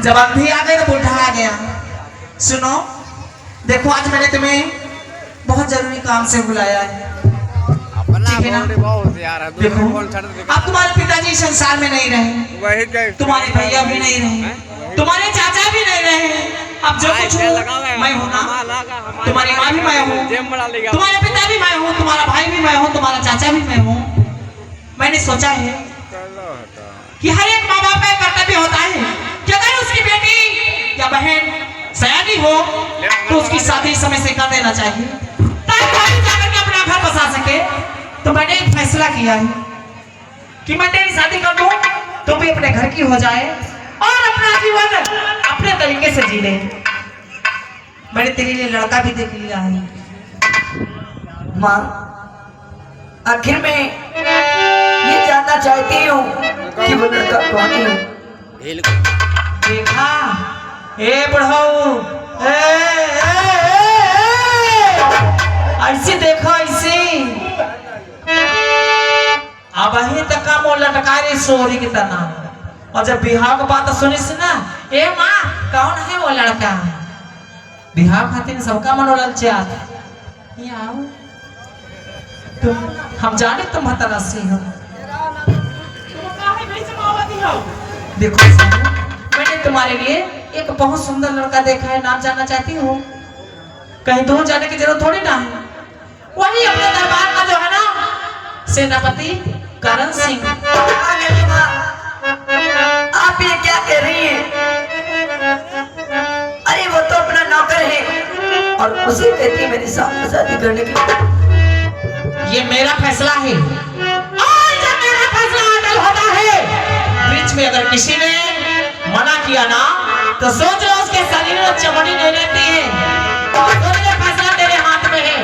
जब अंधी आ गई तो बूढ़ा आ गया। सुनो, देखो आज मैंने तुम्हें बहुत जरूरी काम से बुलाया है, ठीक है ना? देखो अब तुम्हारे पिताजी संसार में नहीं रहे, तुम्हारे भैया भी नहीं रहे, तुम्हारे चाचा भी नहीं रहे। अब जो कुछ हूँ मैं हूँ ना, तुम्हारी माँ भी मैं हूँ, तुम्हारे पिता भी मैं हूँ, तुम्हारा भाई भी मैं हूँ, तुम्हारा चाचा भी मैं हूँ। मैंने सोचा है कि हर एक माँ बाप का एक कर्तव्य होता है कि अगर उसकी बेटी या बहन सयानी हो तो उसकी शादी समय से कर देना चाहिए ताकि आगे जाकर के अपना घर बसा सके। तो मैंने एक फैसला किया है कि मैं तेरी शादी कर दूं, तुम भी अपने घर की हो जाए और अपना जीवन अपने तरीके से जी ले। मैंने तेरे लिए लड़का भी देख लिया है। माँ, आखिर में ये जानना चाहती हूँ कि वो लड़का कौन है। देखा ए बुढ़ाऊ, ऐसे देखो ऐसे अब ही तक का मोल लटका रही सोरी की तरह। और जब बिहार की बात सुनी से ना, ए माँ कौन है वो लड़का? बिहार खातिर सबका मनोरल चाहता आओ तुम, हम जाने तुम हतरासी हो। देखो मैंने तुम्हारे लिए एक बहुत सुंदर लड़का देखा है, नाम जानना चाहती हूँ? कहीं दूर जाने की जरूरत थोड़ी ना है, वही अपने दरबार का जो है ना सेनापति करण सिंह। आप ये क्या कह रही हैं? अरे वो तो अपना नौकर है और उसे कहती है मेरे साथ शादी करने की। ये मेरा फैसला है और जब मेरा फैसला अटल होता है, बीच में अगर किसी ने मना किया ना तो सोच लो उसके शरीर में चमड़ी नहीं रहती है। और ये फैसला तेरे हाथ में है।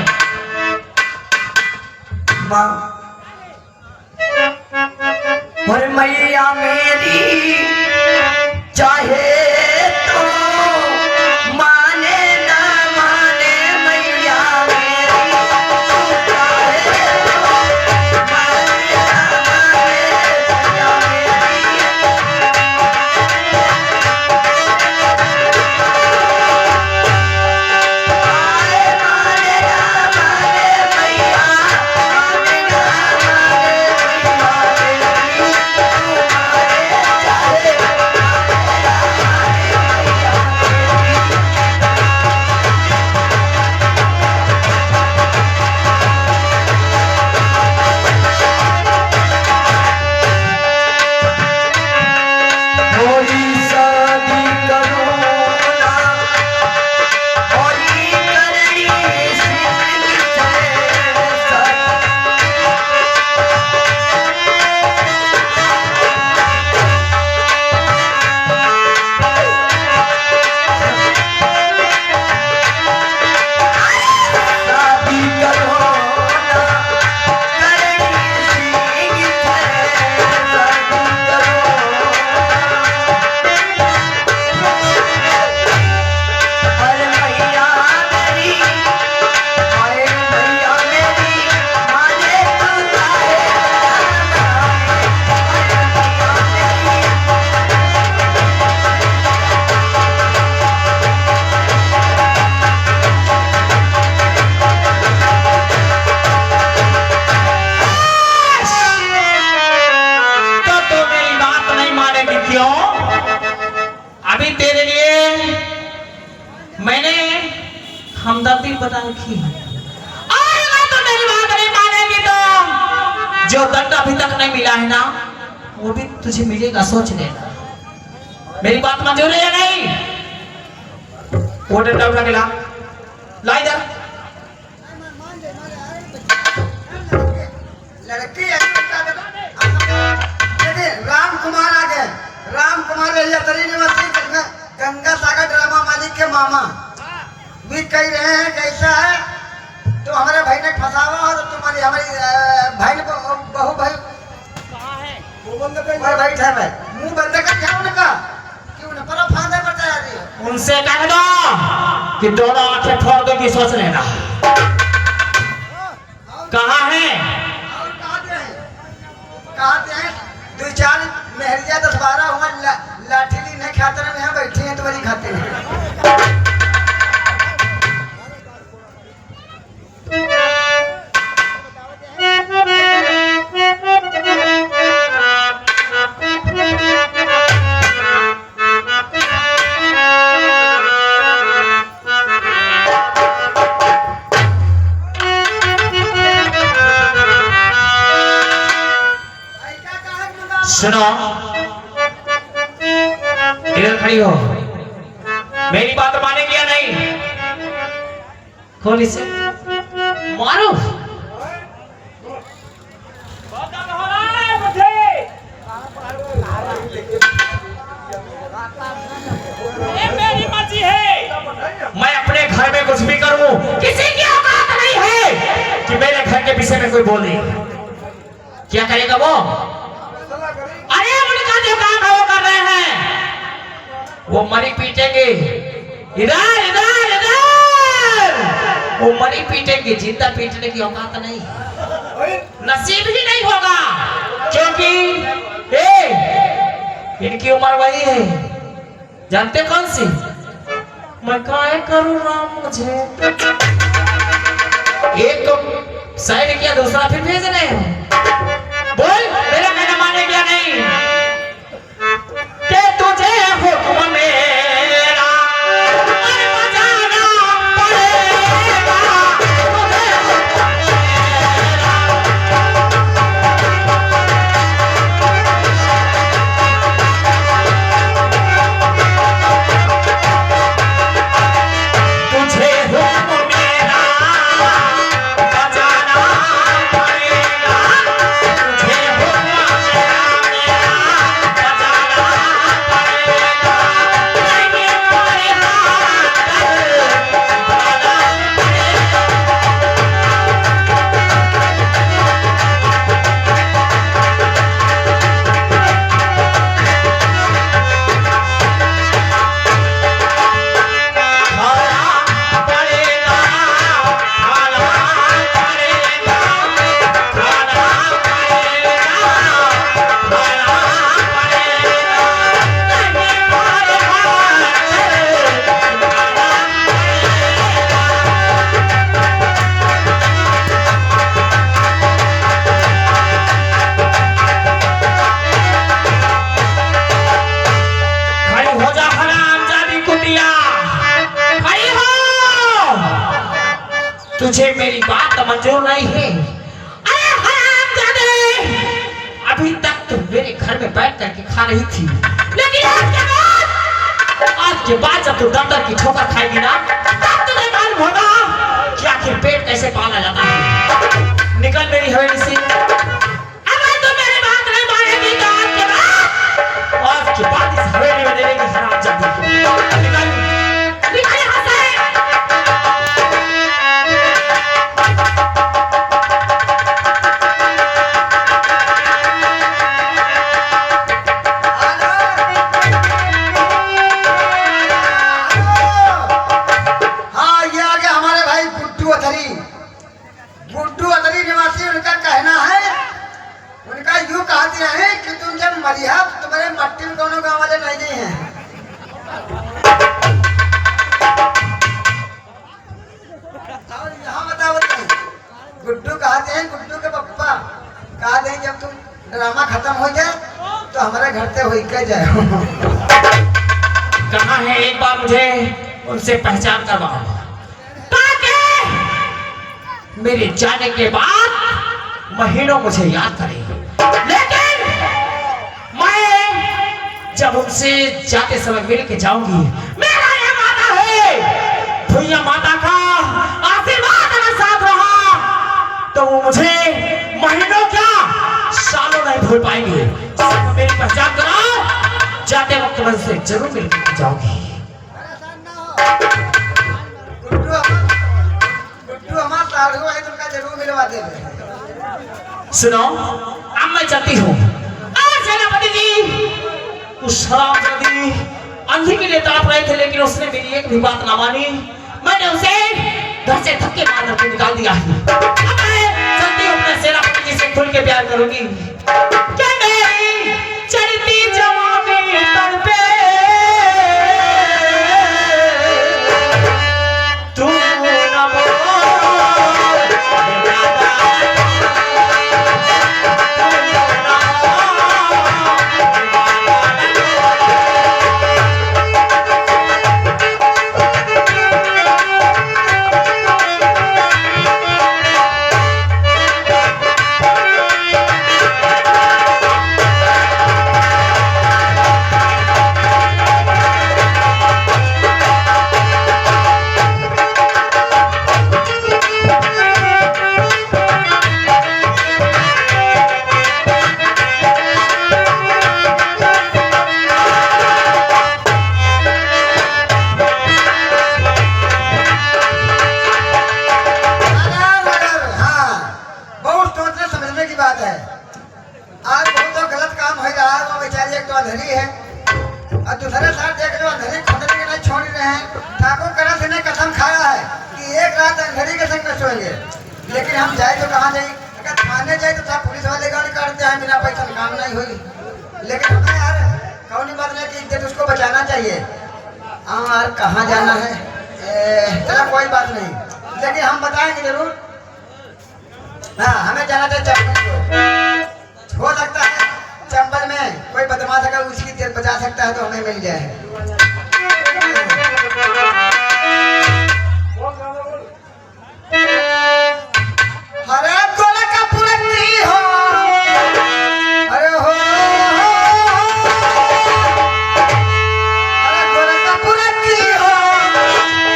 माँ, और मैया मेरी चाहे तो माने ना माने, मैया मेरी चाहे तो माने ना माने, हमदर्दी बता रखी है। और अगर तुम मेरी बात नहीं मानेगी तो जो दंड अभी तक नहीं मिला है ना वो भी तुझे मिलेगा, सोच लेना। मेरी बात मंजूर है या नहीं? वो डंडा उठा के ला इधर। लड़की राम कुमार आ गए। राम कुमार गंगा सागर ड्रामा मालिक के मामा भी कह रहे हैं कैसा है तो हमारे भाई ने फंसावा और तुम्हारी हमारी भाई ने बहू भाई कहाँ है वो बंद कर भाई था भाई मुंह बंद कर क्या उनका क्यों ना पर फांदे पर तैयार है। उनसे कह दो कि दोनों आंखें फोड़ दो कि सोच लेना। कहाँ है और कहाँ हैं 2-4 मेहरिया 10-12 हुआ लाठी ली ने खातर में है बैठे सुनो, इधर खड़ी हो, मेरी बात मानेगी या नहीं? खोल इसे, मारो। मेरी मर्जी है, मैं अपने घर में कुछ भी करूं, किसी की औकात नहीं है कि मेरे घर के विषय में कोई बोले। क्या करेगा वो? अरे उनका जो काम है वो कर रहे हैं, वो मरी पीटेंगे। इधर इधर इधर, वो मरी पीटेंगे, जिंदा पीटने की औकात नहीं, नसीब ही नहीं होगा, क्योंकि इनकी उम्र वही है, जानते कौन सी? मैं काय करूं राम, मुझे एक साइड किया, दूसरा फिर भेज रहे हैं। बोल, मेरा कहना मानेगी या नहीं? कि तुझे हुक्म मेरा बजाना पड़ेगा, तुझे तुझे हुक्म मेरा बजाना पड़ेगा, तुझे हुक्म मेरा बजाना पड़ेगा, नहीं पड़ेगा तुझे मेरी बात मंजूर नहीं है? अरे हरामजादे, अभी तक तो मेरे घर में बैठ करके खा रही थी, लेकिन आज के बाद जब तू दम की ठोकर खाएगी ना, तब तुझे मालूम होगा कि आखिर पेट कैसे पाला जाता है। निकल मेरी हवेली से, अगर तू मेरी बात नहीं मानेगी तो आज के बाद इस हवेली में रहेगी हरामजादी। निकल, निकल यहाँ से। तुम्हारे मट्टी में दोनों गांव वाले नहीं हैं। और यहाँ बताओ, गुड्डू कहते हैं, गुड्डू के पप्पा कहते हैं जब तुम ड्रामा खत्म हो जाए तो हमारे घर से हो के जाओ। कहाँ है, एक बार मुझे उनसे पहचान करवाओ, ताकि मेरे जाने के बाद महीनों मुझे याद करें। लेकिन जब उनसे जाते समय मिल के जाऊंगी, मेरा ये माता है, भैया माता का आशीर्वाद अगर साथ रहा तो वो मुझे महीनों क्या सालों नहीं भूल पाएंगे। मेरी पहचान कराओ, जाते वक्त मैं उनसे जरूर मिल के जाऊंगी। गुड्डू हमारा साधु है, तुमका जरूर मिलवा देंगे। सुनो, अब मैं चलती हूँ। सेनापति जी, उस हरामजादी अंधी के लिए तड़प रहे थे, लेकिन उसने मेरी एक भी बात ना मानी। मैंने उसे घर से धक्के मार के निकाल दिया है। अब मैं चलती हूँ, अपने सेनापति जी से खुल के प्यार करूंगी। क्या मेरी चलती जवानी तड़पे, तू न बोल होंगे, लेकिन हम जाए तो कहाँ जाए? अगर थाने जाए तो था पुलिस वाले गाड़ी काटते हैं, बिना पैसा काम नहीं हुई। लेकिन हमें यार कौन बात नहीं कि इज्जत उसको बचाना चाहिए। हाँ यार कहाँ जाना है? चला कोई बात नहीं, लेकिन हम बताएंगे जरूर। हाँ हमें जाना चाहिए चंबल को। हो सकता है चंबल में कोई बदमाश अगर उसकी जेल बचा सकता है तो हमें मिल जाए। अरे गोरखपुर की हो, अरे हो, अरे गोरखपुर की हो,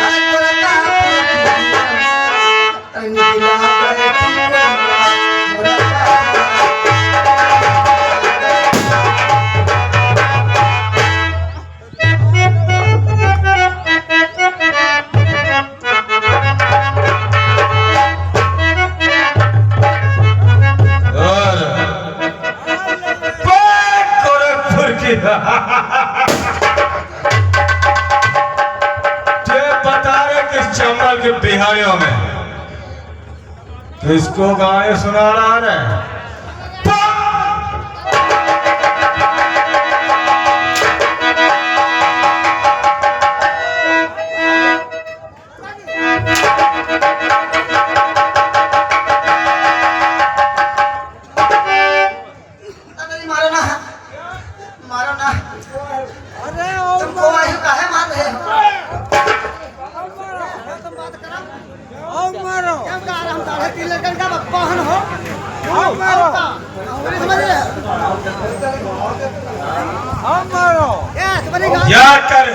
अरे गोरखपुर की, निकला बैठी बता रहे किस चंबल के बिहारियों में किसको गाने सुना रहा है? मारो ना, मारो ना। अरे तुमको आयु काहे मार रहे हो? मारो क्या कह रहा हम साढ़े 3 लड़कन का बहन हो? मारो मारो याद कर,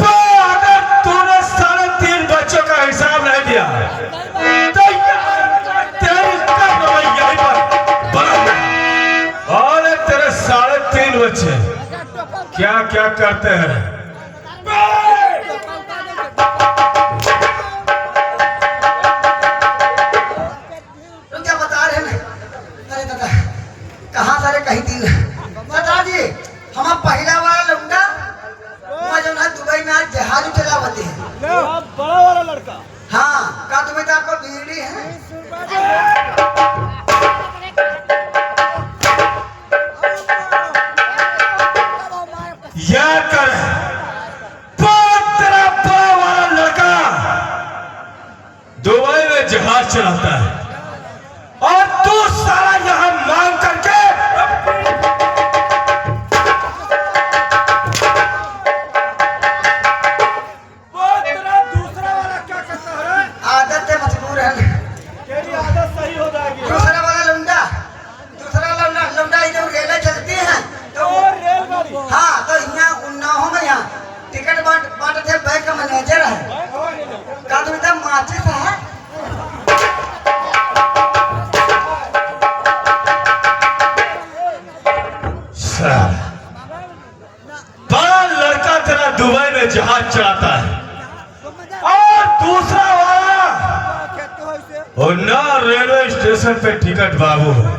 तो अगर तूने 3.5 बच्चों का हिसाब नहीं दिया तो तेरी यहीं पर बंद। और तेरे 3.5 बच्चे क्या क्या करते हैं? तुम क्या बता रहे हैं? अरे दादा कहाँ सारे कहीं दिन दादा जी हम पहला वाला लौंडा वहाँ जो ना दुबई में आज जहाज चलावते हैं। बड़ा वाला लड़का। हाँ का तुम्हें तो आपको बीड़ी है? याद कर, तेरा बड़ा वाला लड़का दुबई में जहाज चलाता है और तू सारा यहाँ मांग करके तेरा दूसरा वाला क्या करता है? आदत से मजबूर है। तेरी आदत सही हो जाएगी। दूसरा वाला लौंडा लौंडा इधर रेलें चलती हैं तो और रेलगाड़ी। हाँ तो यहाँ उन्नाव में यहाँ टिकट बांटते बैंक का मैनेजर है। का तुम इधर माचिस है? बड़ा लड़का तेरा दुबई में जहाज चलाता है और दूसरा वाला और ना रेलवे स्टेशन पे टिकट बाबू है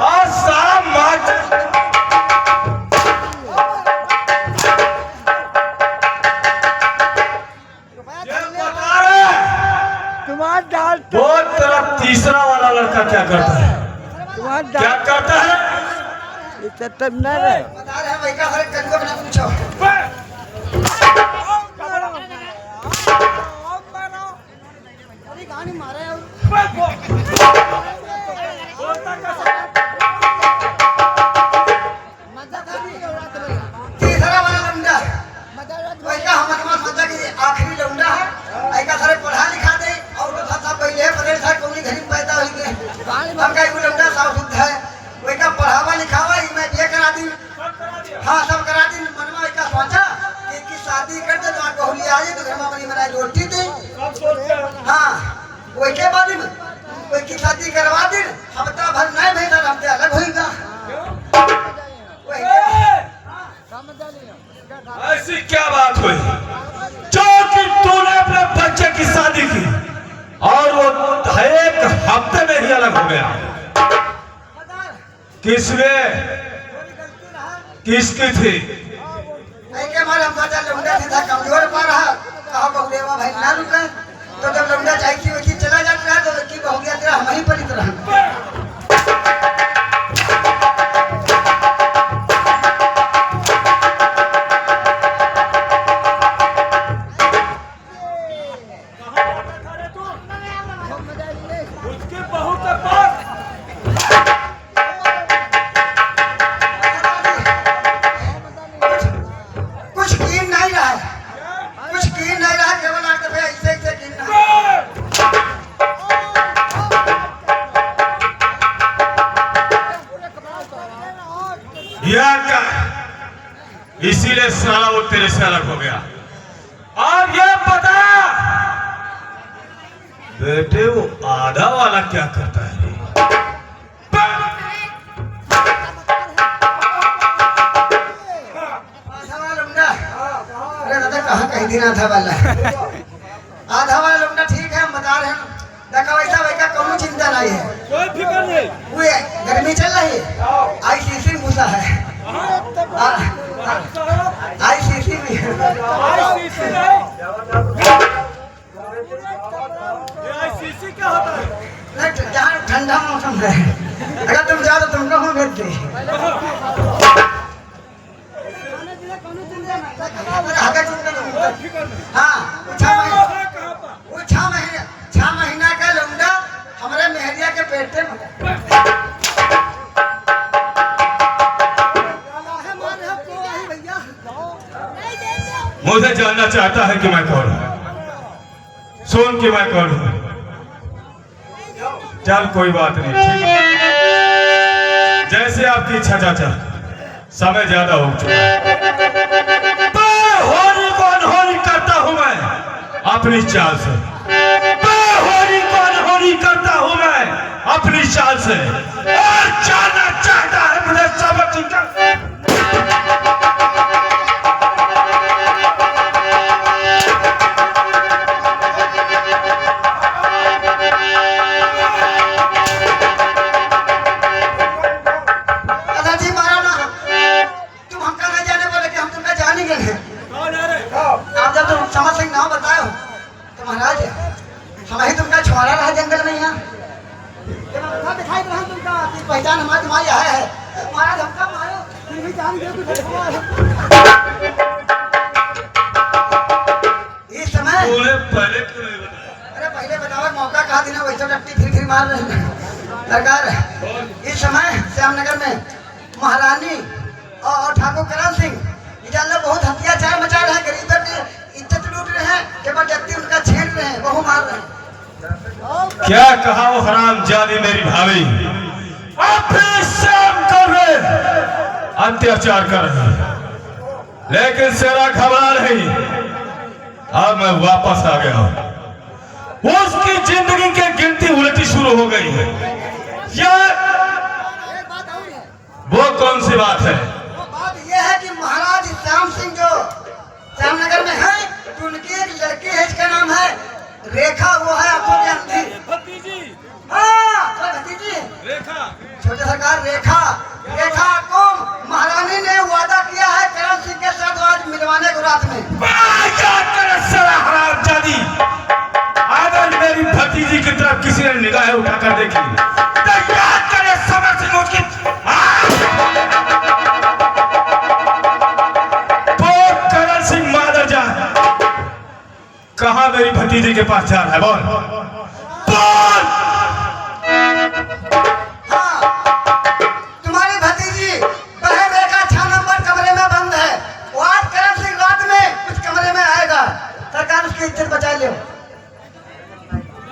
और सारा मार्च वो तेरा तीसरा वाला लड़का क्या करता है? क्या करता है? बता रहे हैं भाई का हर कल को अपना पूछो। गाड़ी मारे तीसरा वाला लौंडा वही का हमारे पास मजा की आखिरी लौंडा है। ऐका सारे पढ़ा लिखा दे और तो था पहले पकड़ था कौनी घड़ी पैदा हुई के हम का लौंडा साफ शुद्ध है। वही का पढ़ावा लिखावा ही मैं ये करा दी। हाँ सब करा दी। मनवा का सोचा कि शादी कर दे तो आपको होली आ जाए तो घर में बनी बनाई रोटी दे। हाँ वही के बाद में वही की शादी करवा दी। हफ्ता भर नहीं भेजा हफ्ते अलग होगा। ऐसी क्या बात हुई जो कि तूने अपने बच्चे की शादी की और वो एक हफ्ते में ही अलग हो गया? किसने किसकी थी? ऐके मारे हम सोचा लौंडा था कमजोर पा रहा कहा बहुदेवा भाई ना रुका तो जब लौंडा चाहिए वैसी चला जाता है तो लड़की हो गया तेरा हम ही पलित रहा। उसकी बहू के पास कुछ कीन नहीं रहा है, कुछ कीन नहीं रहा, केवल आके भाई ऐसे ऐसे कीन रहा। यह क्या, इसीलिए साला वो तेरे से अलग हो गया। और ये बता बेटे वो आधा वाला क्या करता है? आधा वाला लौंडा, अरे दादा कहाँ कहीं दिन आधा वाला, आधा वाला लौंडा ठीक है, हम बता रहे हैं। देखा वैसा वैसा कोनो चिंता नहीं है, कोई फिक्र नहीं। वो गर्मी चल रही है, आईसीसी में घुसा है, आईसीसी में आईसीसी नहीं, ये आईसीसी क्या होता है? जहाँ ठंडा मौसम है, अगर तुम जाओ तो तुमको हम भेज दे। कोई फिक्र नहीं। हाँ, वो छह महीना का लौंडा हमारे मेहरिया के पेटे में। मुझे जानना चाहता है कि मैं कौन हूं, सुन कि मैं कौन हूं। चल कोई बात नहीं, ठीक है, जैसे आपकी इच्छा चाचा, समय ज्यादा हो चुका है। होली को अनहोनी करता हूं मैं अपनी चाल से, होली को अनहोनी करता हूं मैं अपनी चाल से, और जानना चाहता है मुझे सबक। दादाजी मारा ना, तुम हमका नहीं जाने बोले कि हम तुमका जाने गए हैं। कौन है रे? आप जब तुम समझ सिंह नाम बताए हो तो महाराज हम ही तुमका छोड़ा रहा जंगल में यहाँ दिखाई रहा तुमका पहचान हमारी तुम्हारी है महाराज, हमका मारो फिर भी जान गए कुछ इस समय। पहले क्यों नहीं बताया? अरे पहले बताओ, मौका कहा देना, वैसे डट्टी फिर मार रहे हैं सरकार। इस समय श्यामनगर में महारानी और ठाकुर करण सिंह जान लो बहुत अत्याचार मचा रहे हैं, गरीबों की इज्जत लूट रहे हैं, जबरदस्ती उनका छीन रहे हैं, बहु मार रहे हैं। क्या कहा वो हरामजादी मेरी भाभी, अपने शाम कर रहे, अत्याचार कर रहे, लेकिन सेरा घबरा नहीं। अब मैं वापस आ गया हूं, उसकी जिंदगी की गिनती उलटी शुरू हो गई है। यार वो कौन सी बात है? वो बात ये है कि महाराज श्याम सिंह जो श्यामनगर में है, तो उनकी एक लड़की है, इसका नाम है रेखा, वो है आंखों की अंधी। भतीजी हाँ, भतीजी रेखा। छोटे सरकार रेखा, रेखा को महारानी ने वादा किया है करण सिंह के साथ आज मिलवाने को रात में। हरामजादी, अगर मेरी भतीजी की तरफ किसी ने निगाहें उठाकर देखी तो याद करे समर सिंह उसकी करण सिंह मादर जान, कहां मेरी भतीजी के पास जा रहा है? बोल बोल। हाँ, तुम्हारी भतीजी बहन रेखा 6 नंबर कमरे में बंद है, वो आज करण सिंह रात में कुछ कमरे में आएगा, सरकार उसकी इज्जत बचा ले।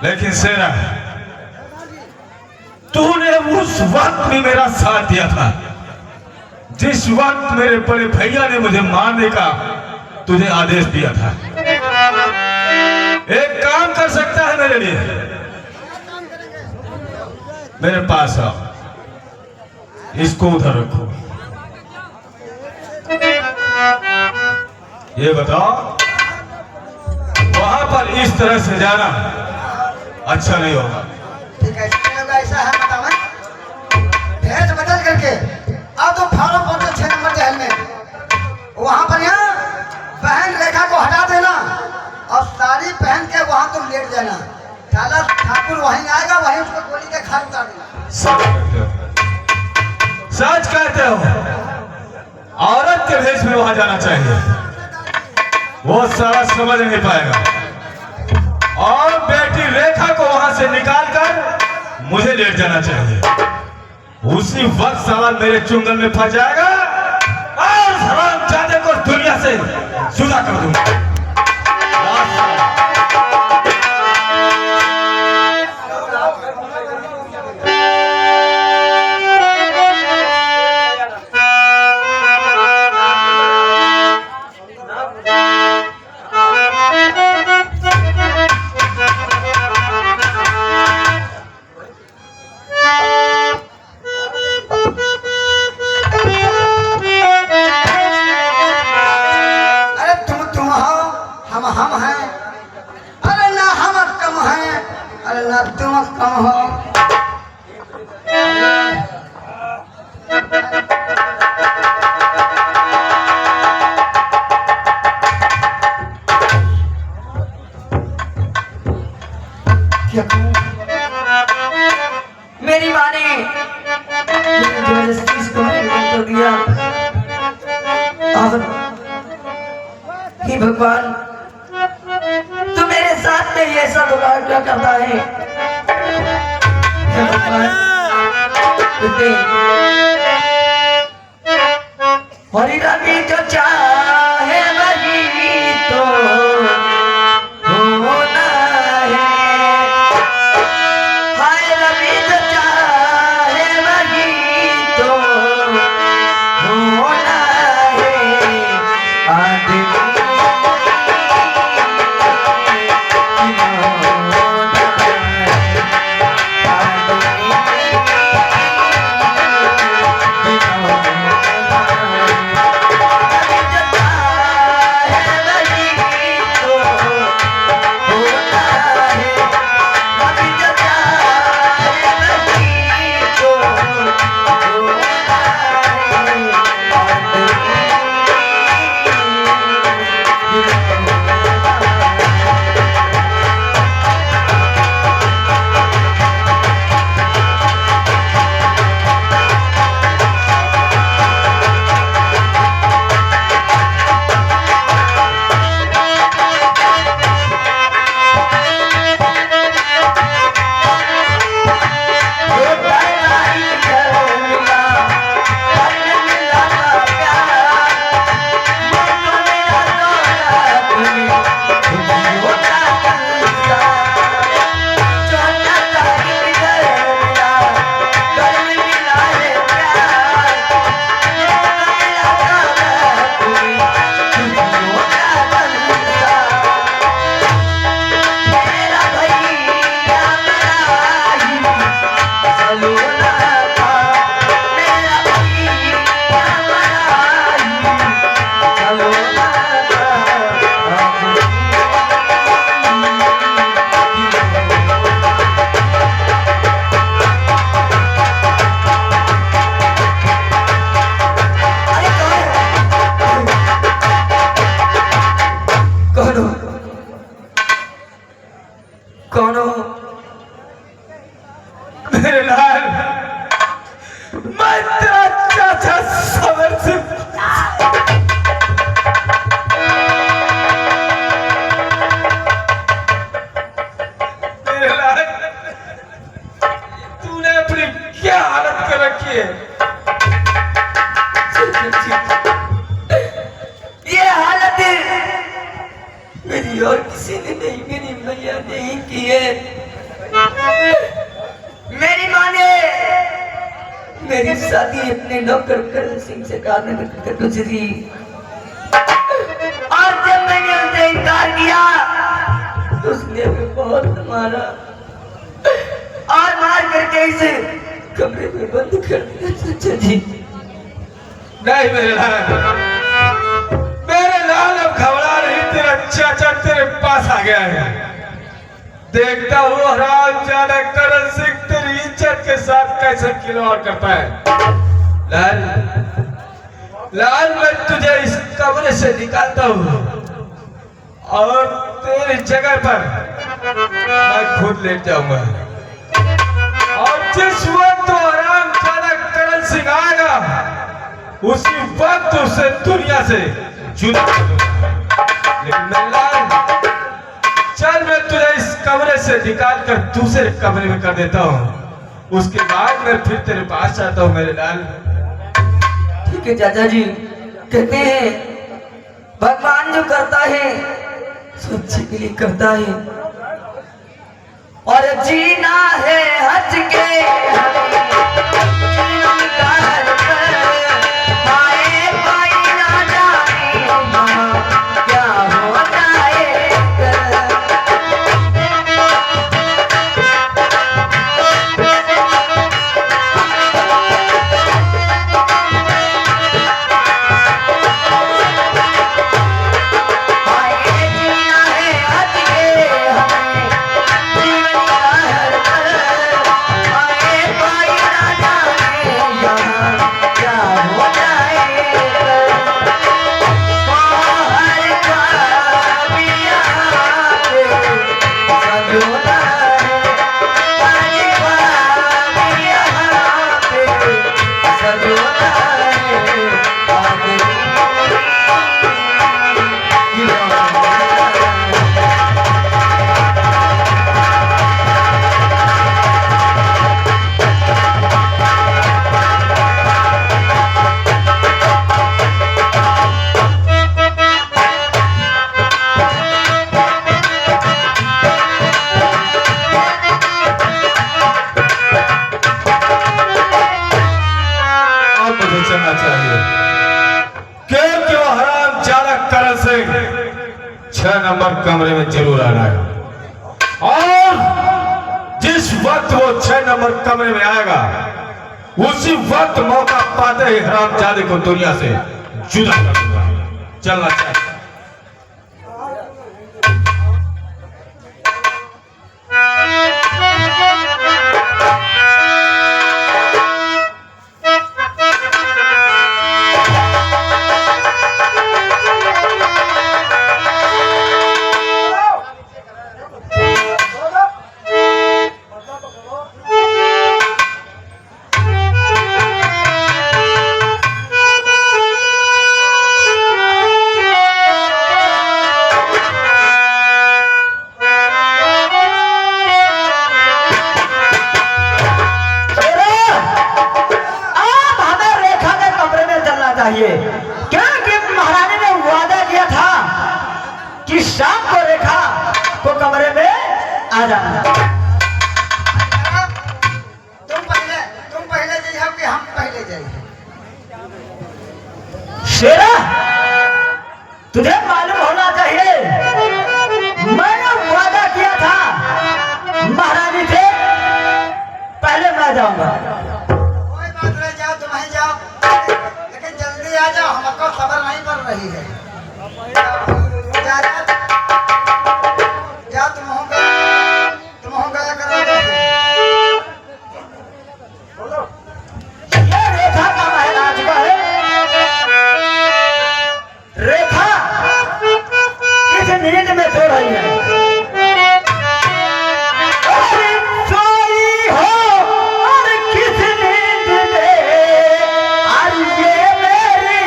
लेकिन सेरा, तूने उस वक्त भी मेरा साथ दिया था जिस वक्त मेरे बड़े भैया ने मुझे मारने का तुझे आदेश दिया था। एक काम कर सकता है मेरे लिए, मेरे पास आओ, इसको उधर रखो। ये बताओ, वहां पर इस तरह से जाना अच्छा नहीं होगा। ठीक है, ऐसा है बताओ, भेज बदल करके अब तो फार्म पहुंचो 6 नंबर जहल में, वहां पर यहाँ बहन रेखा को हटा देना और साड़ी पहन के वहां तुम तुम लेट जाना। साला ठाकुर वहीं आएगा, वहीं उसको गोली के खाल उतार देना। सच कहते हो, औरत के भेष में वहां जाना चाहिए, वो सारा समझ नहीं पाएगा। और बेटी रेखा को वहां से निकालकर मुझे लेट जाना चाहिए। उसी वक्त सवाल मेरे चुंगल में फंस जाएगा और हरामजादे को दुनिया से जुदा कर दूंगा। हम हैं, अरे ना हम कम हैं, अरे ना तुम कम हो। मेरी माँ ने जबरदस्ती इसको कर दिया और हे भगवान, तू मेरे साथ में ये सब क्या करता है? हे भगवान, हरी रवि जो चाहे वही तो होना है। हाय रवि जो चाहे वही तो होना है। आदमी कौन हो? मेरे लाल, मैं तेरा चाचा सबर सिंह। मेरे लाल, तूने अपनी क्या हालत कर रखी है? ये हालत मेरी और किसी ने नहीं, मेरी मैया ने ही की है। मेरी माँ ने मेरी शादी अपने नौकर करण सिंह से कर दी और जब मैंने उसे इनकार किया तो उसने हमें बहुत मारा और मार करके इसे कमरे में बंद कर दिया। चाचा जी नहीं मेरे लाल, अब घबरा नहीं, तेरा चाचा तेरे पास आ गया है। देखता हूँ हरामजादा करण सिंह तेरी इज्जत के साथ कैसे खिलवाड़ करता है। लाल, लाल, मैं तुझे इस कमरे से निकालता हूँ और तेरी जगह पर मैं खुद लेट जाऊंगा। और जिस वक्त आराम ज्यादा करण सिंह आएगा उसी वक्त उसे दुनिया से जुदा कर दूंगा। लेकिन मेरे लाल, चल मैं तुझे इस कमरे से निकाल कर दूसरे कमरे में कर देता हूँ, उसके बाद मैं फिर तेरे पास आता हूँ मेरे लाल। ठीक है चाचा जी, कहते हैं भगवान जो करता है सच्चे के लिए करता है, और जीना है हंस के जीवन का हर पल, आए कोई ना जाने क्या हो जाएगा। चलना चाहिए क्योंकि वो हराम ज्यादा करण से 6 नंबर कमरे में जरूर आना है। और जिस वक्त वो 6 नंबर कमरे में आएगा उसी वक्त मौका पाते ही हराम जादे को दुनिया से जुदा कर दूंगा। चलना चाहिए। क्योंकि महारानी ने वादा किया था कि शाम को रेखा को कमरे में आ जाना। तुम पहले जाइए कि हम पहले जाइए? शेरा, तुझे मालूम होना चाहिए मैंने वादा किया था महारानी से पहले मैं जाऊंगा। कोई बात नहीं, जाओ तुम ही जाओ, लेकिन जल्दी आ जाओ, हमको खबर नहीं पड़ रही है। जा जा तुम हो गया करो। ये रेखा का महल आ चुका है। रेखा किस नींद में सो रही है? सोई हो और किस नींद में? और ये मेरी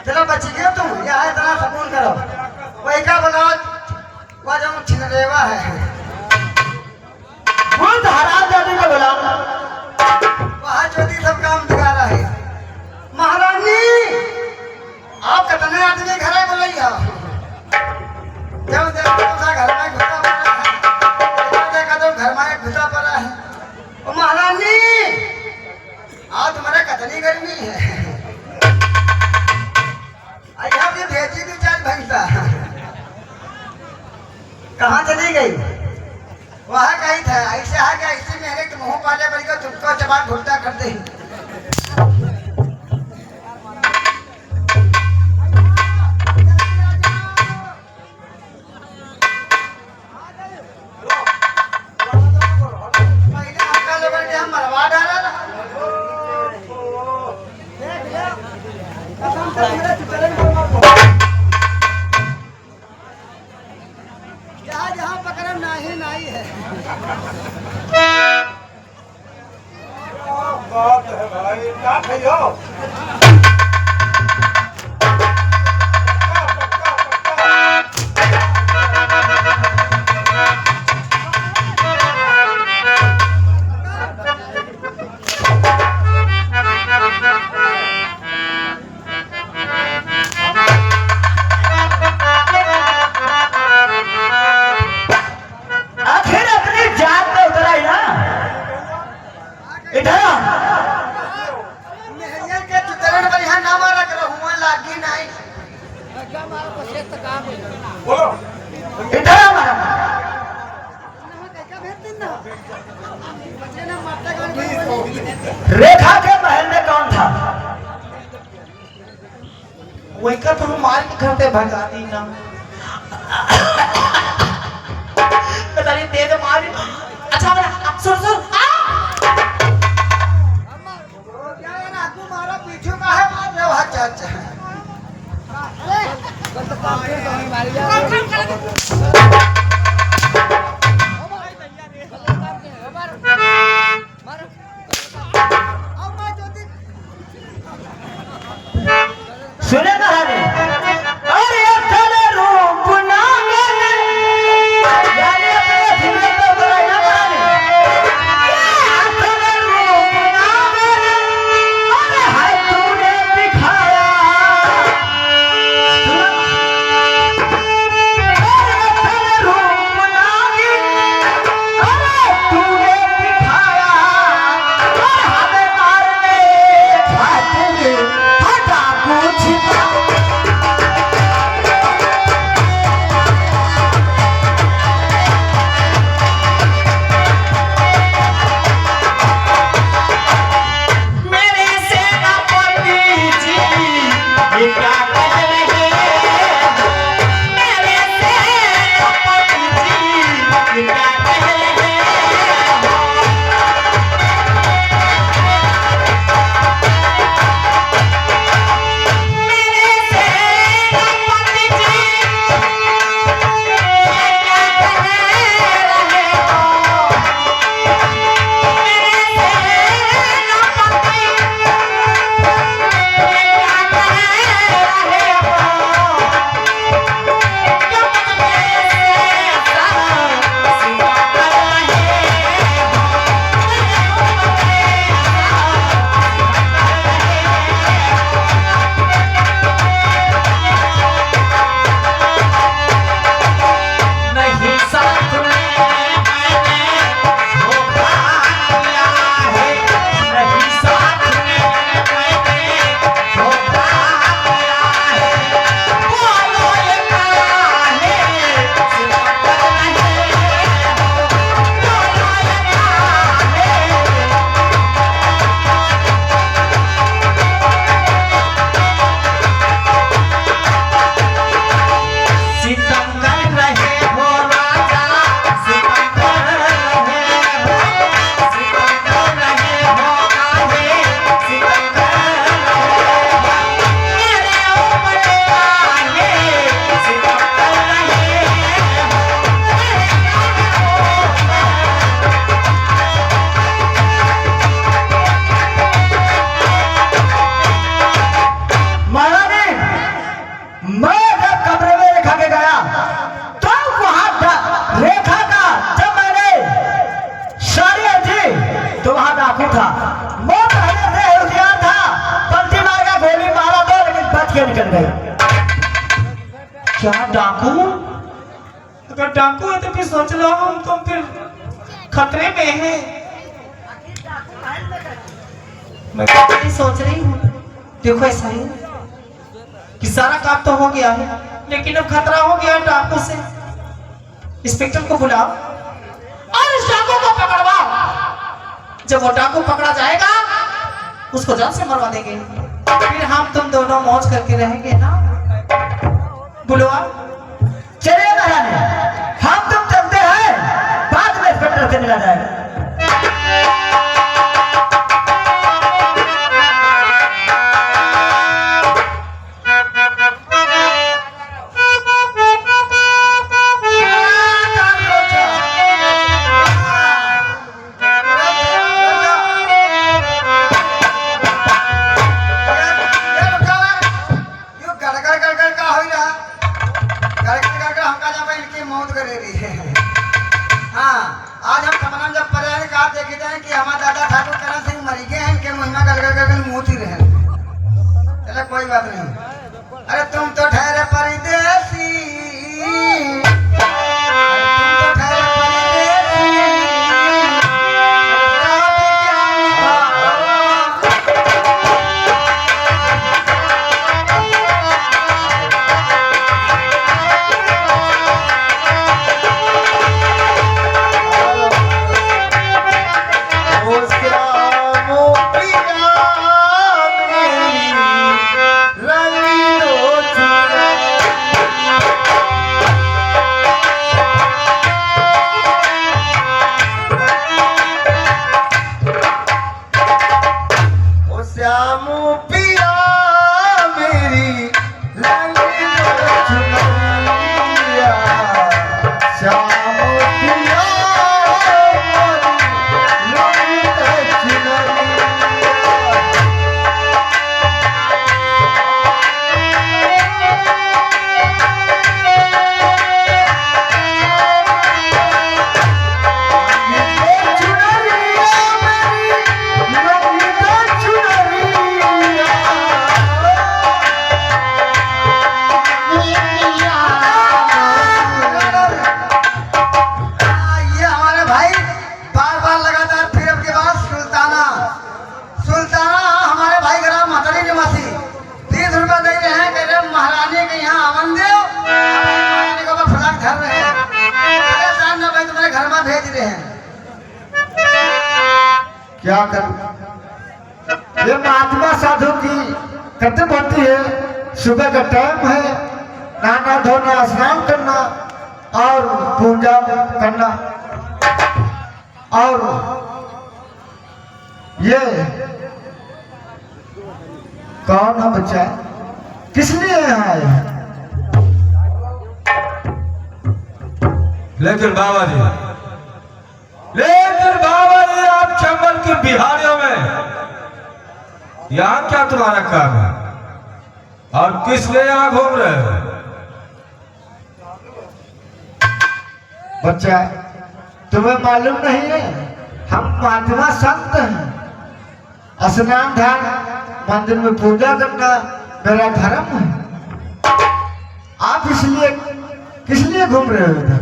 चलो बची गए तुम यहाँ इतना सुकून करो वही का बताओ वह जो छिनरेवा है वो तो हराम जाति को बुलाओ। वहाँ ज्योति सब काम बिगाड़ा है। महारानी आप कितने आदमी घर है बोलिए जब देखो तो घर में घुसा पड़ा है देखा तो घर में घुसा पड़ा है। ओ महारानी आज तुम्हारे कितनी गर्मी है यहाँ भी भेजी थी चार भैंसा कहाँ चली गई वहाँ कहीं था ऐसे है कि ऐसे मेरे मुँह पाले बड़ी को तुमको चबान घुलता कर दे। पहले आपका लोगों ने हम मरवा डाला ना जहाँ जहाँ पकड़म नाही नाही है। बात है भाई क्या खइयो आखिर अपनी जात पे उतरा ही ना इधर आ। मेहरिया के चुतरण पर यहाँ नाम रख रहा हूँ लागी नहीं। बोलो इधर आ हमारा रेखा के महल में कौन था? वही का तो हम मार के घर पे भगा दी ना पता नहीं तेज मारी। अच्छा मेरा सुन सुन मारा पीछे का है मार रहे हो चाचा सुने महारानी और ये चले रूप नांगन यानी अपने सिमरन पे उतरा ही ना महारानी ये चले रूप नांगन अरे हाय तूने दिखाया सुना अरे के निकल गई। क्या डाकू? अगर डाकू है तो फिर सोच लो हम तुम फिर खतरे में हैं। मैं नहीं सोच रही हूँ, देखो ऐसा ही कि सारा काम तो हो गया है, लेकिन अब खतरा हो गया है डाकू से। इंस्पेक्टर को बुलाओ और इस डाकू को पकड़वाओ। जब वो डाकू पकड़ा जाएगा उसको जान से मरवा देंगे, फिर हम तुम दोनों मौज करके रहेंगे ना। बुलवा चलिए महारानी, हम तुम चलते हैं, बाद में इंस्पेक्टर से मिला जाएगा। कोई बात नहीं। अरे तुम तो ठहरे परदेसी, तुम तो ठहरे परदेसी। क्या कर ये महात्मा साधु की कर्तव्य होती है। सुबह का टाइम है, नहाना धोना स्नान करना और पूजा करना। और ये कौन है बच्चा, किस लिए यहाँ आए हैं? लेकिन बाबा जी, आप चंबल के बिहारियों में यहाँ क्या तुम्हारा काम है और किस लिए यहाँ घूम रहे हो? बच्चा तुम्हें मालूम नहीं है, हम महात्मा संत हैं। स्नान ध्यान मंदिर में पूजा करना मेरा धर्म है। आप इसलिए किस लिए घूम रहे हो इधर?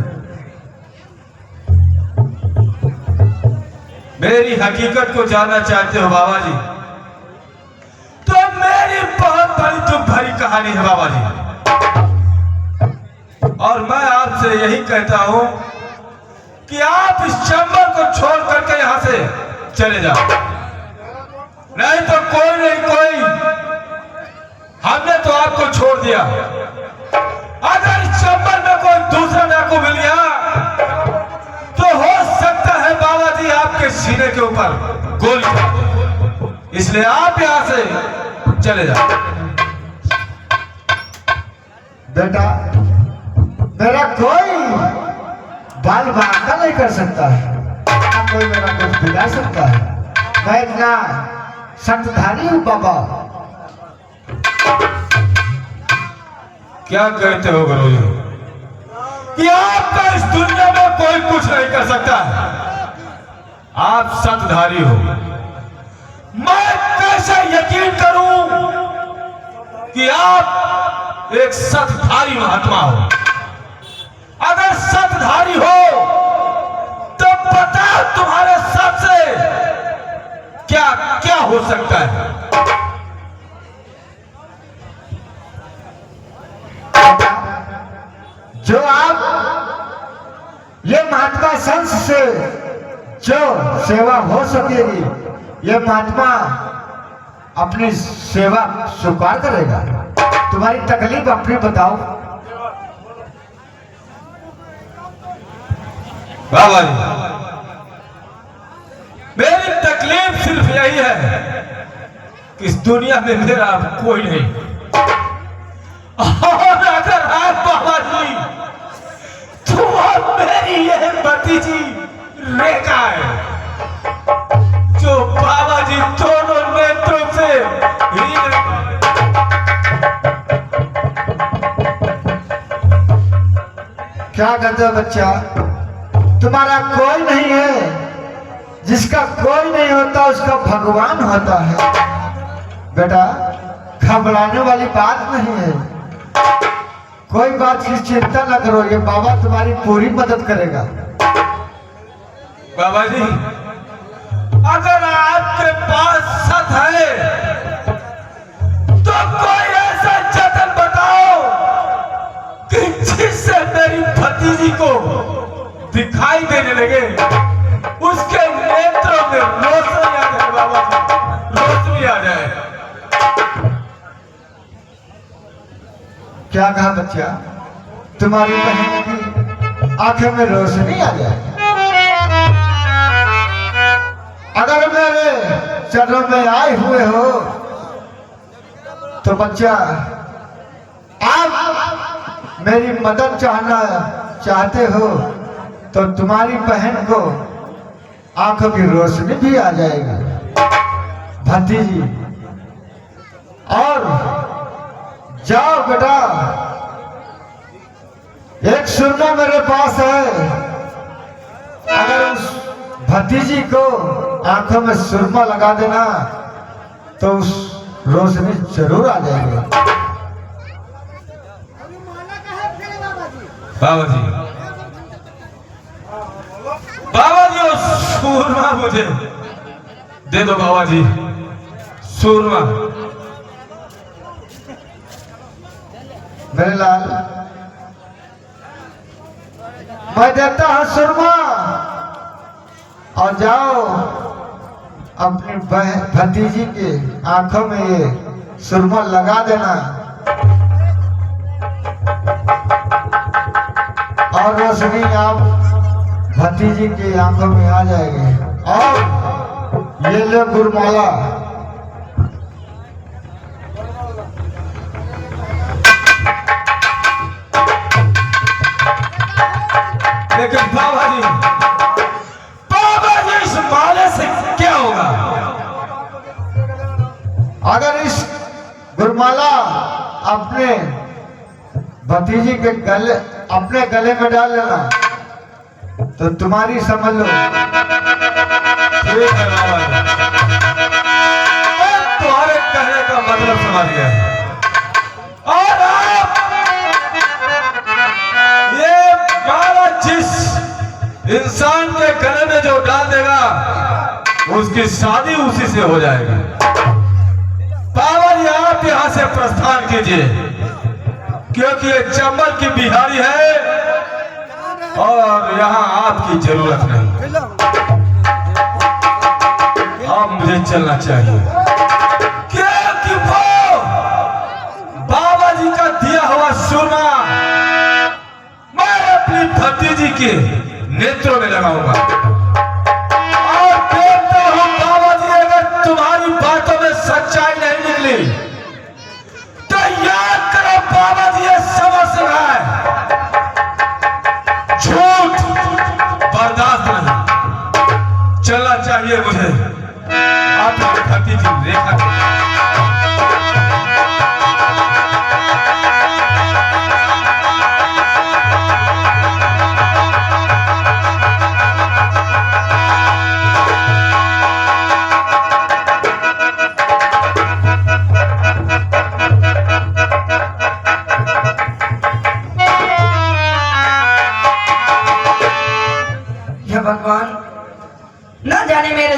मेरी हकीकत को जानना चाहते हो बाबा जी? तो मेरी बहुत बड़ी दुख भरी कहानी है बाबा जी, और मैं आपसे यही कहता हूं कि आप इस चंबल को छोड़ करके यहां से चले जाओ, नहीं तो कोई नहीं कोई, हमने तो आपको छोड़ दिया। अगर इस चंबल में कोई दूसरा डाकू मिल गया तो हो सकता है बाबा जी आपके सीने के ऊपर गोली चले, इसलिए आप यहां से चले जाओ। बेटा मेरा कोई बाल बांका नहीं कर सकता है, ना कोई मेरा कुछ बिगाड़ सकता है। मैं इतना संतधारी हूँ बाबा। क्या कहते हो गुरुजी कि आपका इस दुनिया में कोई कुछ नहीं कर सकता? आप सतधारी हो, मैं कैसे यकीन करूं कि आप एक सतधारी महात्मा हो। अगर सतधारी हो तो पता तुम्हारे साथ से क्या क्या हो सकता है। जो आप ये महात्मा संत से जो सेवा हो सकेगी, ये महात्मा अपनी सेवा स्वीकार करेगा। तुम्हारी तकलीफ अपनी बताओ। बाबा जी, मेरी तकलीफ सिर्फ यही है कि इस दुनिया में मेरा कोई नहीं, और अगर आप बाबा जी तो आप मेरी यह भतीजी रेखा है, जो बाबा जी दोनों नेत्रों से क्या कहते हो बच्चा, तुम्हारा कोई नहीं है। जिसका कोई नहीं होता उसका भगवान होता है। बेटा, घबराने वाली बात नहीं है। कोई बात की चिंता न करो, ये बाबा तुम्हारी पूरी मदद करेगा। बाबा जी, अगर आपके पास सत है तो कोई ऐसा जतन बताओ कि जिससे मेरी भतीजी को दिखाई देने लगे, उसके नेत्रों में रोशनी आ जाए। बाबा जी, रोशनी आ जाए। क्या कहा बच्चा, तुम्हारी बहन की आंखें में रोशनी आ जाए। अगर मेरे चरणों में आए हुए हो तो बच्चा, आप मेरी मदद चाहते हो तो तुम्हारी बहन को आंखों की रोशनी भी आ जाएगी भतीजी। और जाओ बेटा, एक सुरमा मेरे पास है। अगर उस भतीजी को आंखों में सुरमा लगा देना तो उस रोशनी जरूर आ जाएगी। बाबा जी, बाबा जी, वो सूरमा मुझे दे दो। बाबा जी, सूरमा। मेरे लाल, मैं देता हूं सुरमा। और जाओ अपनी भतीजी के आंखों में ये सुरमा लगा देना, और रोशनी आप भतीजी की आंखों में आ जाएगी। और ये ले गुरमाला। लेकिन बाबा जी, इस माले से क्या होगा? अगर इस गुरमाला अपने भतीजी के गले, अपने गले में डाल लेना तो तुम्हारी समझ लो। ठीक है बाबा जी, तुम्हारे कहने का मतलब समझ गया। और आप ये माला जिस इंसान के गले में जो डाल देगा, उसकी शादी उसी से हो जाएगी। बाबा जी, आप यहां से प्रस्थान कीजिए, क्योंकि ये चंबल की बिहारी है और यहाँ आपकी जरूरत नहीं। अब मुझे चलना चाहिए, क्योंकि वो बाबा जी का दिया हुआ सुरमा मैं अपनी भतीजी के नेत्रों में लगाऊंगा। और देखता हूं बाबा जी, अगर तुम्हारी बातों में सच्चाई नहीं निकली तो याद करो बाबा जी, ये समझ रहा है झूठ बर्दाश्त नहीं। चलना चाहिए मुझे अपनी भतीजी रेखा के।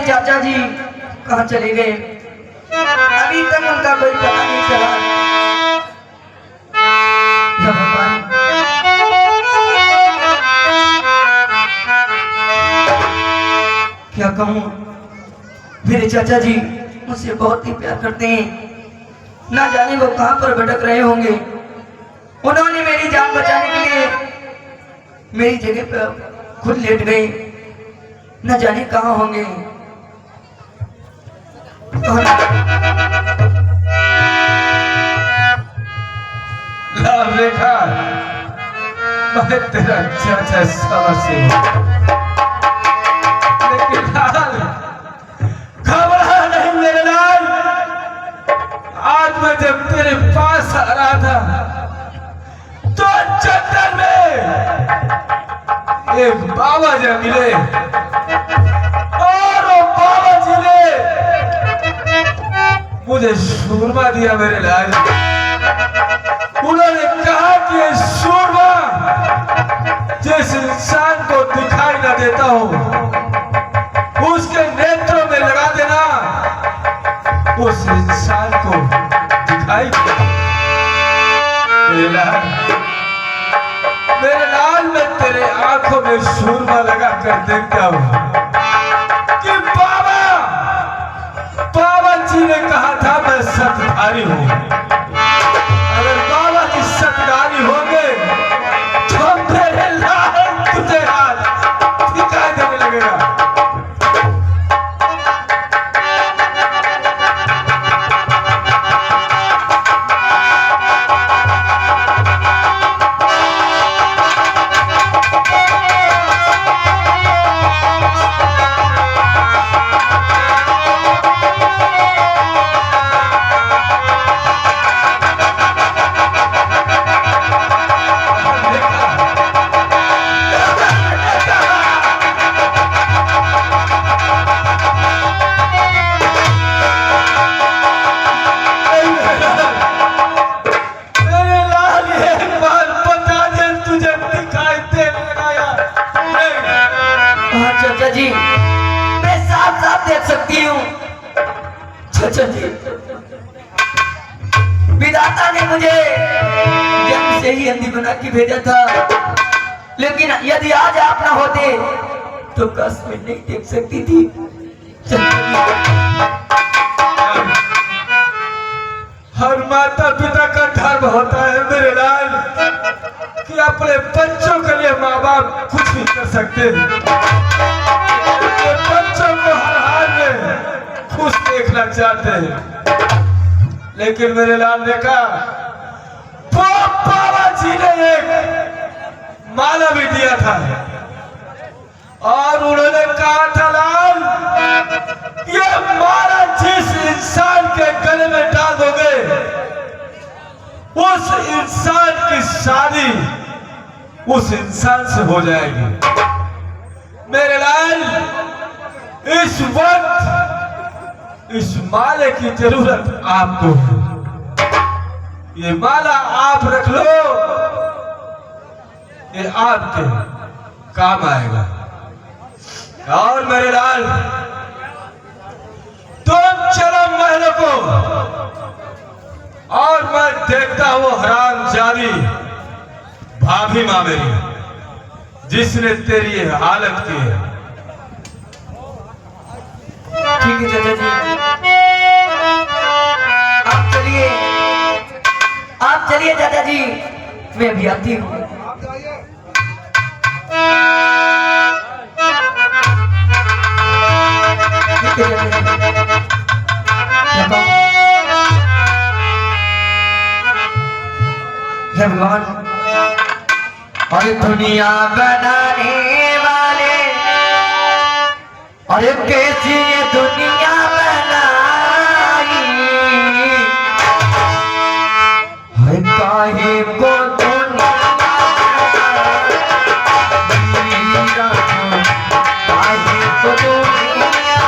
चाचा जी कहाँ चले गए? अभी तक उनका कोई पता नहीं चला। या भगवान, क्या कहूँ, मेरे चाचा जी मुझसे बहुत ही प्यार करते हैं। ना जाने वो कहाँ पर भटक रहे होंगे। उन्होंने मेरी जान बचाने के लिए मेरी जगह पर खुद लेट गए। न जाने कहाँ होंगे। ला बेटा, मैं तेरा चाचा समझ से हूं। लेकिन लाल, घबरा नहीं मेरे लाल। आज मैं जब तेरे पास आ रहा था तो जंगल में एक बाबा जी मिले और वो बाबा जी ने मुझे सूरमा दिया मेरे लाल। उन्होंने कहा कि ये सूरमा जिस इंसान को दिखाई न देता हो उसके नेत्रों में लगा देना, उस इंसान को दिखाई मेरे लाल मैं तेरे आंखों में सूरमा लगा कर देखता हूं कि बाबा जी ने कहा था मैं सतधारी हूं। अगर बाबा जी सतधारी होंगे तो मेरे लाल तुझे आज दिखाई देने लगेगा। चाचा जी मैं साफ साफ देख सकती हूँ। चाचा जी, विधाता ने मुझे जन्म से ही अंधी बना के भेजा था, लेकिन यदि आज आप ना होते तो कस में नहीं देख सकती थी। हर माता पिता का धर्म होता है मेरे लाल कि अपने बच्चों के लिए माँ बाप कुछ भी कर सकते हैं। बच्चों को हर हाल में खुश देखना चाहते हैं, लेकिन मेरे लाल ने कहा बाबा जी ने एक माला भी दिया था और उन्होंने कहा था लाल, ये माला जिस इंसान के गले में डाल दोगे उस इंसान की शादी उस इंसान से हो जाएगी। मेरे लाल, इस वक्त इस माले की जरूरत आपको है। ये माला आप रख लो, ये आपके काम आएगा। और मेरे लाल, तुम चलो महलों को और मैं देखता हूं हरामजादी भाभी मां मेरी जिसने तेरी ये हालत की है। ठीक है चाचा जी, आप चलिए चाचा जी, मैं भी आती हूँ। ठीक है चाचा जी। हे भगवान, अरे दुनिया बनाने वाले, अरे कैसी ये दुनिया बनाई है, काहे को दुनिया काहे को दुनिया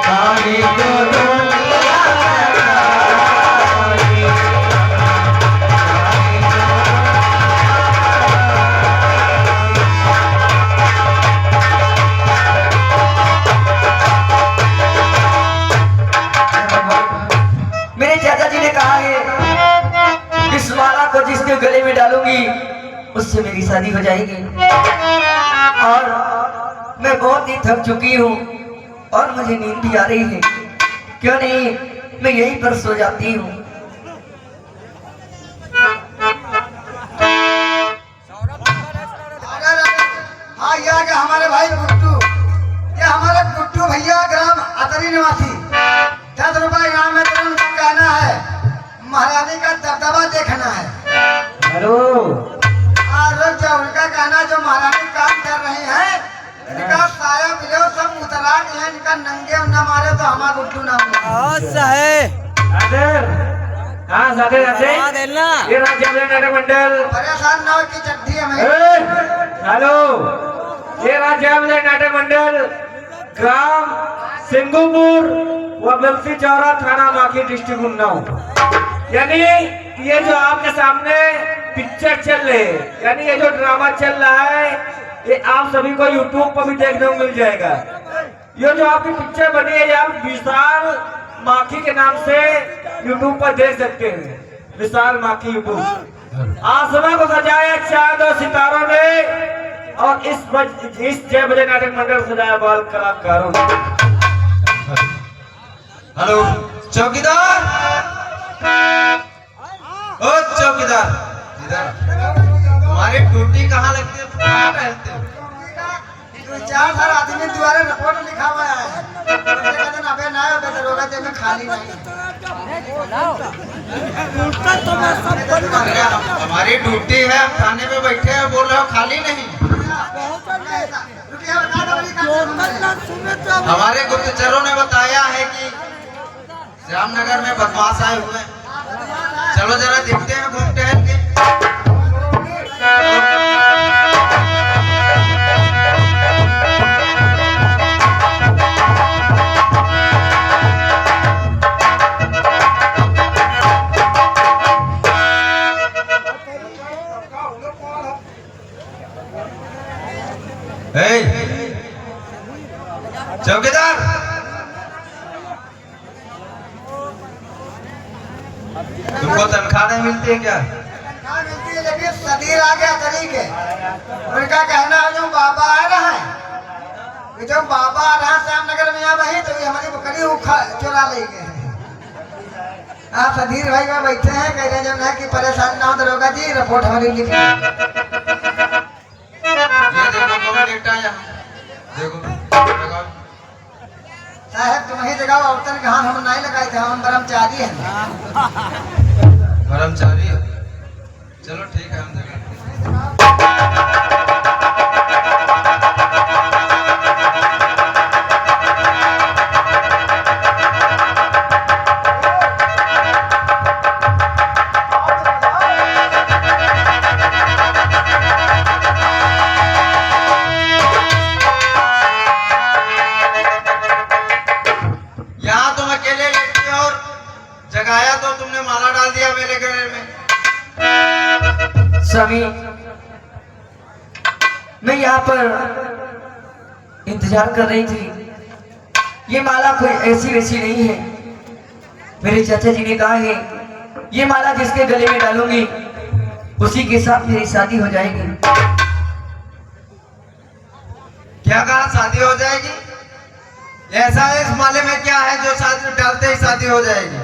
काहे को दुनिया उससे मेरी शादी हो जाएगी। और मैं बहुत ही थक चुकी हूँ और मुझे नींद भी आ रही है। क्यों नहीं मैं यहीं पर सो जाती हूँ। हाँ, ये आ गए हमारे भाई गुड्डू। ये हमारे गुड्डू भैया ग्राम अतरी निवासी। 10 रुपए इनाम में तुरंत कहना है, महारानी का दबदबा देखना है। हेलो रुक जाओ, उनका कहना जो महारानी काम कर रही है, इनका साया मिलो सब उतरा के है, इनका नंगे न मारे तो हमारा गुड्डू ना हाँ साथे ये राज्य नाटक मंडल परेशान ना हो की चट्टी है। हेलो ये राज्य नाटक मंडल ग्राम सिंगुपुर व बल्सी चौरा थाना माखी डिस्ट्रिक्ट उन्नाव। यानी ये जो आपके सामने पिक्चर चल रही है, यानी ये जो ड्रामा चल रहा है, ये आप सभी को यूट्यूब पर भी देखने को मिल जाएगा। ये जो आपकी पिक्चर बनी है, ये आप विशाल माखी के नाम से यूट्यूब पर देख सकते हैं। विशाल माखी यूट्यूब। आसमान को सजाया चांद और सितारों ने, और इस 6 बजे नाटक मंडल सजाया बाल कलाकारों ने। हेलो चौकीदार, ओ चौकीदार, इधर तुम्हारी ड्यूटी कहाँ लगती है? कहाँ रहते हो? 4 आदमी द्वारा रिपोर्ट लिखा हुआ है। अबे ना दरोगा ते में खाली नहीं। हमारी ड्यूटी है, हम थाने में बैठे हैं, बोल रहे हो खाली नहीं। हमारे गुप्तचरों ने बताया है कि श्यामनगर में बदमाश आए हुए हैं। चलो जरा देखते हैं घूम टहल के। चौकीदार, तुमको तनख्वाह नहीं मिलती है क्या? तनख्वाह मिलती है, लेकिन सदीर आ गया तरीके। उनका कहना है जो बाबा आ रहा है, कि जो बाबा आ रहा है श्यामनगर में, वही तो हमारी बकरी चुरा ले गए। हाँ सदीर भाई में बैठे हैं, कह रहे जो है कि परेशान ना हो दरोगा जी, रिपोर्ट हमारी लिखी। ये देखो कौन लेटा है यहाँ। देखो साहब तुम ही जगह औरतन कहा हम नहीं लगाए थे, हम ब्रह्मचारी हैं। कर्मचारी हो? चलो ठीक है, हम जगह जगाया तो तुमने माला डाल दिया मेरे गले में। स्वामी मैं यहाँ पर इंतजार कर रही थी। ये माला कोई ऐसी वैसी नहीं है। मेरे चाचा जी ने कहा है ये माला जिसके गले में डालूंगी उसी के साथ मेरी शादी हो जाएगी। क्या कहा शादी हो जाएगी? ऐसा है इस माले में क्या है जो शादी डालते ही शादी हो जाएगी?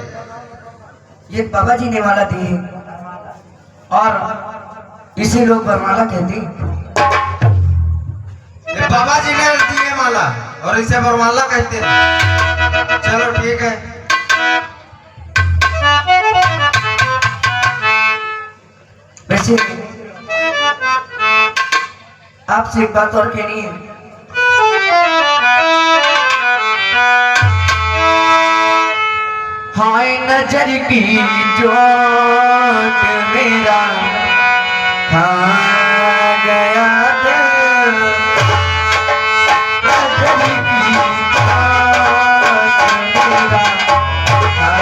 ये बाबा जी ने माला दी है और इसे लोग वरमाला कहते हैं। ये बाबा जी ने दी है माला और इसे वरमाला कहते हैं। चलो ठीक है। वैसे आपसे एक बात और कहनी है। हाय नजर की चोट मेरा खा गया दिल, नजर की चोट मेरा खा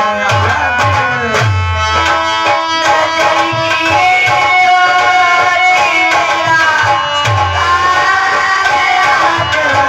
गया दिल, नजर की चोट मेरा खा गया दिल।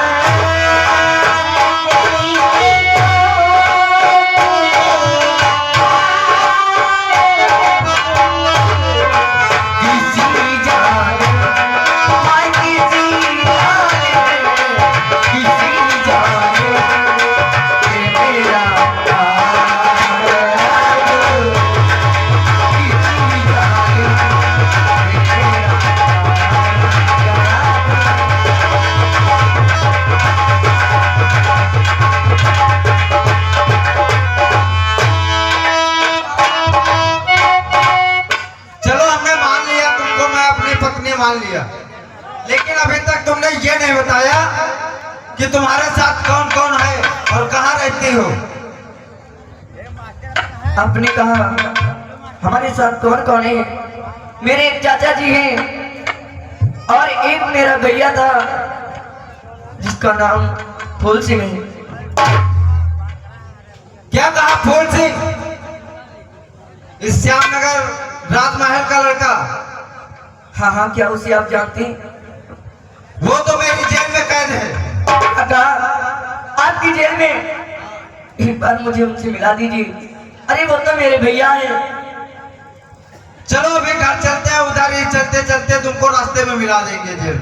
अपनी पत्नी मान लिया, लेकिन अभी तक तुमने ये नहीं बताया कि तुम्हारे साथ कौन कौन है और कहाँ रहती हो। आपने कहा हमारे साथ कौन कौन है? मेरे एक चाचा जी हैं और एक मेरा भैया था जिसका नाम फूल सिंह है। क्या कहा फूल सिंह? इस श्यामनगर राजमहल का लड़का? हाँ हाँ, क्या उसे आप जानते हैं? वो तो मेरी जेल में कैद है। काका, आपकी जेल में? एक बार मुझे उनसे मिला दीजिए। अरे वो तो मेरे भैया हैं। चलो अभी घर चलते हैं, उधर ही चलते चलते तुमको रास्ते में मिला देंगे जेल।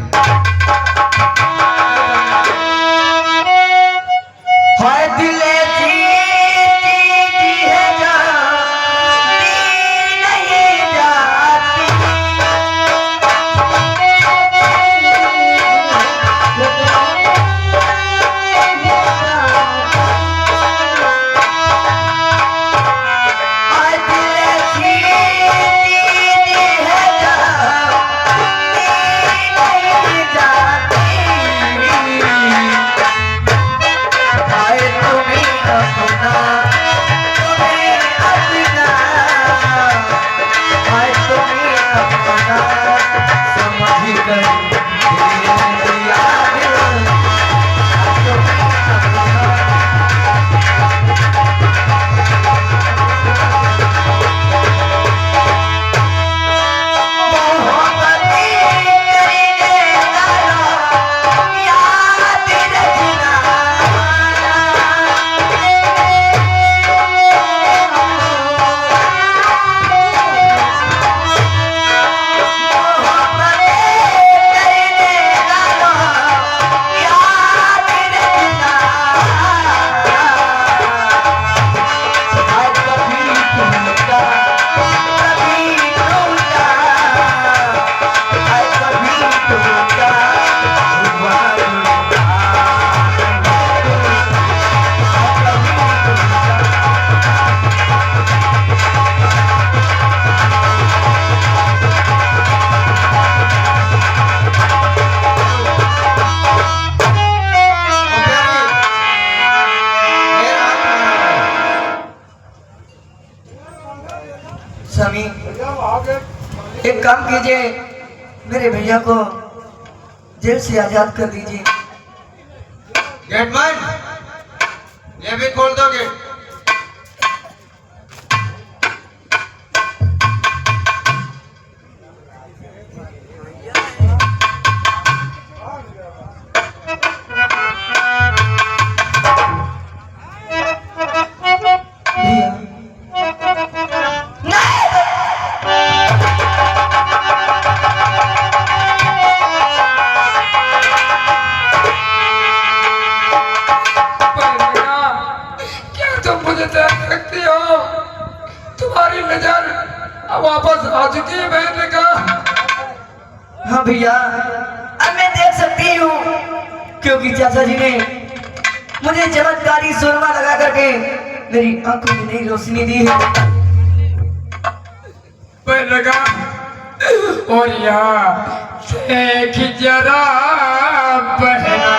हाय दिले स्वामी, एक काम कीजिए, मेरे भैया को जेल से आजाद कर दीजिए। गेटमैन, ये भी खोल दो गेट। तुम्हारी नजर वापस आ चुकी है बहन का। हाँ भैया, अब मैं देख सकती हूँ, क्योंकि चाचा जी ने मुझे चमत्कारी सुरमा लगा करके मेरी आंखों में नई रोशनी दी है। बहन का और यहाँ देख जरा बहना,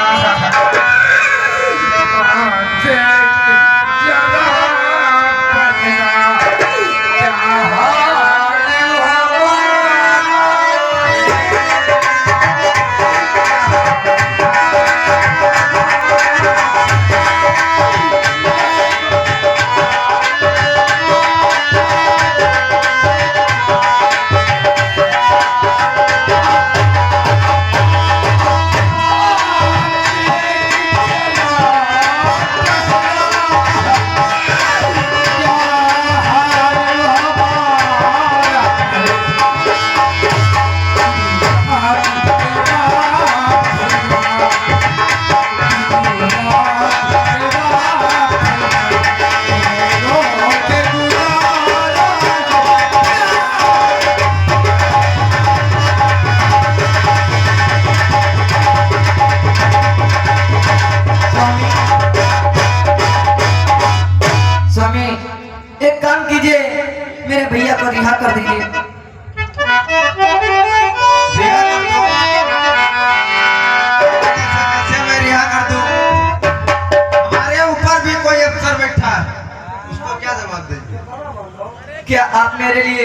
आप मेरे लिए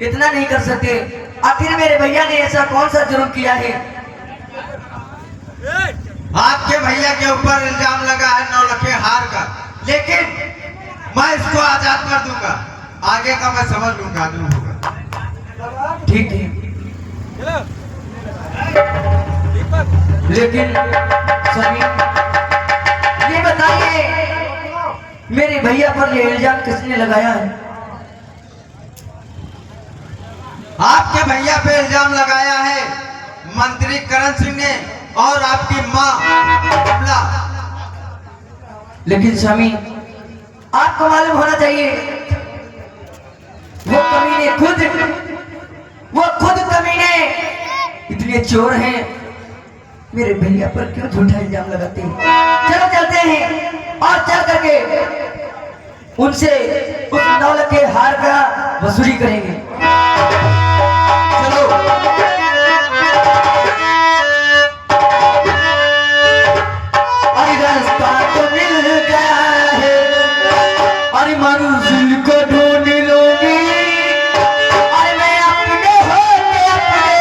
इतना नहीं कर सकते? आखिर मेरे भैया ने ऐसा कौन सा जुर्म किया है? आपके भैया के ऊपर इल्जाम लगा है 9 लाख हार का, लेकिन मैं इसको आजाद कर दूंगा। आगे का मैं समझ लूंगा जो होगा। ठीक है, लेकिन स्वामी ये बताइए मेरे भैया पर ये इल्जाम किसने लगाया है? आपके भैया पे इल्जाम लगाया है मंत्री करण सिंह ने और आपकी माँ कमला। लेकिन स्वामी आपको मालूम होना चाहिए वो खुद कमीने इतने चोर हैं, मेरे भैया पर क्यों झूठा इल्जाम लगाते हैं? चलो चलते हैं और चल करके उनसे उस 9 लाख के हार का वसूली करेंगे। चलो। अरे रास्ता तो मिल गया है, अरे मंजिल को ढूंढ लूंगी, अरे मैं अपने होते अपने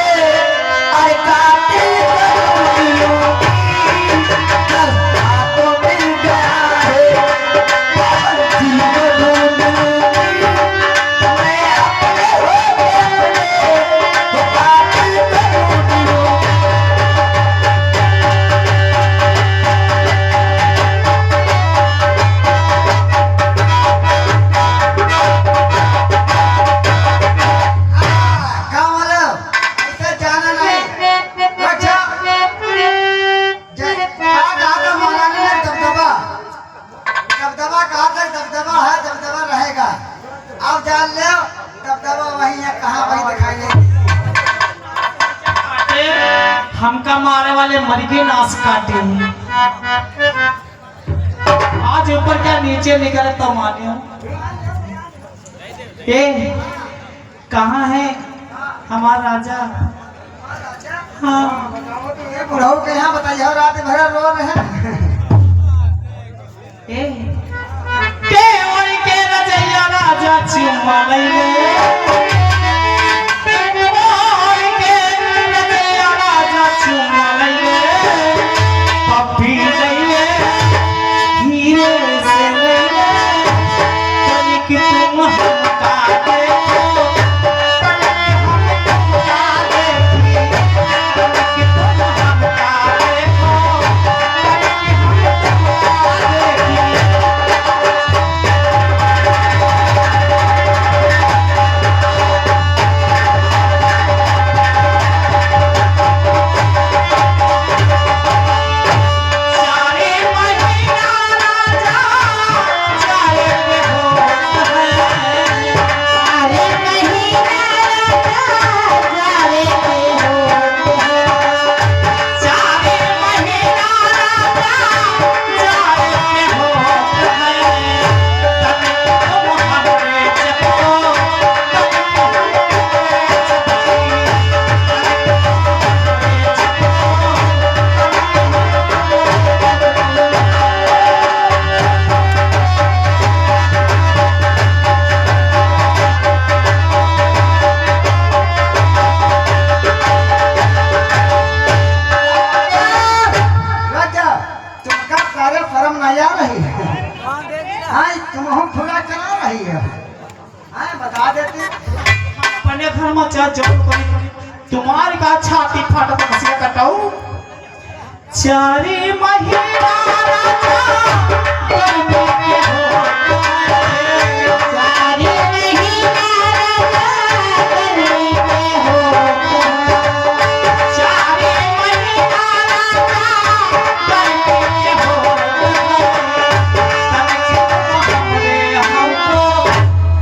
अरे कातिल को ढूंढ लूंगी। रास्ता तो मिल गया है, मंजिल को ढूंढ लूंगी, मैं अपने होते अपने कातिल को ढूंढ लूंगी। गाँव वाले ऐसे जाना नहीं। अच्छा कहा था महारानी ने दबदबा कहा था, दबदबा है, दबदबा रहेगा। अब जान ले दबदबा वही है, कहाँ वही दिखाई देगी। हमका मारे वाले मर के नाश काटे। आज ऊपर क्या नीचे निकले तो मानियो। ए कहाँ है हमारा राजा? हाँ ये बुढ़ऊ के यहाँ बताइए रात भर रो रहे हैं। ए के और के रजैया राजा चुम्मा लैले, और के रजैया राजा चुम्मा लैले, पप्पी लैले, हीरे से लैले, तनिक तुम हमका देखो, तनिक हमका देखी, तनिक तुम हमका देखो, तनिक हमका देखी। सारे महीना राजा जाए में होत है, सारे महीना राजा जाए में होत है, सारे महीना राजा जाए में होत है, तनिक तुम हमरे चको, तनिक हमरे चको, राजा तुमका सारे शर्म नहीं आ रही है? हाँ तुम हम खुला चला रही है। हाँ बता देती। अपने घर में चाह जरूर करी, तुम्हारी का छाती फाट कसिया कटाऊ। चारे महीना राजा गर्मी के होत है, चारे महीना राजा गर्मी के होत है, चारे महीना राजा गर्मी के होत है, तनिक तुम हमरे हमको,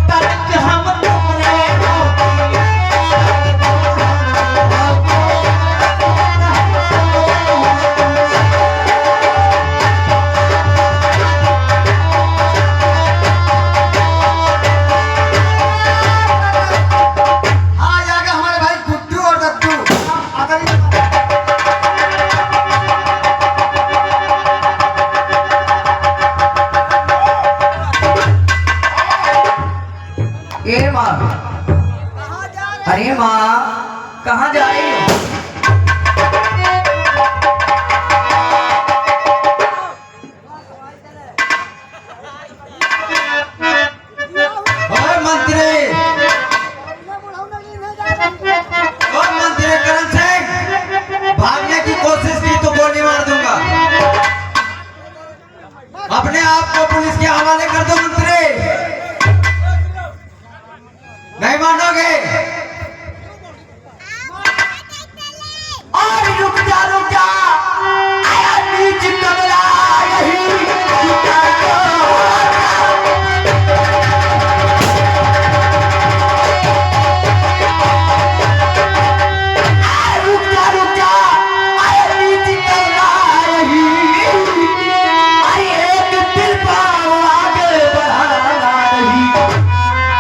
तनिक हम तुमरे होती, तनिक तुम हमरे हमको। कहाँ जा रही हो? और मंत्री करण सिंह, भागने की कोशिश की तो गोली मार दूंगा। अपने आप को पुलिस के हवाले कर दो मंत्री। नहीं मानोगे? और रुक जा आया नीच कमला यही रुक जा आया नीच कमला यही। अरे एक दिल पाओ आगे बढ़ाना नहीं,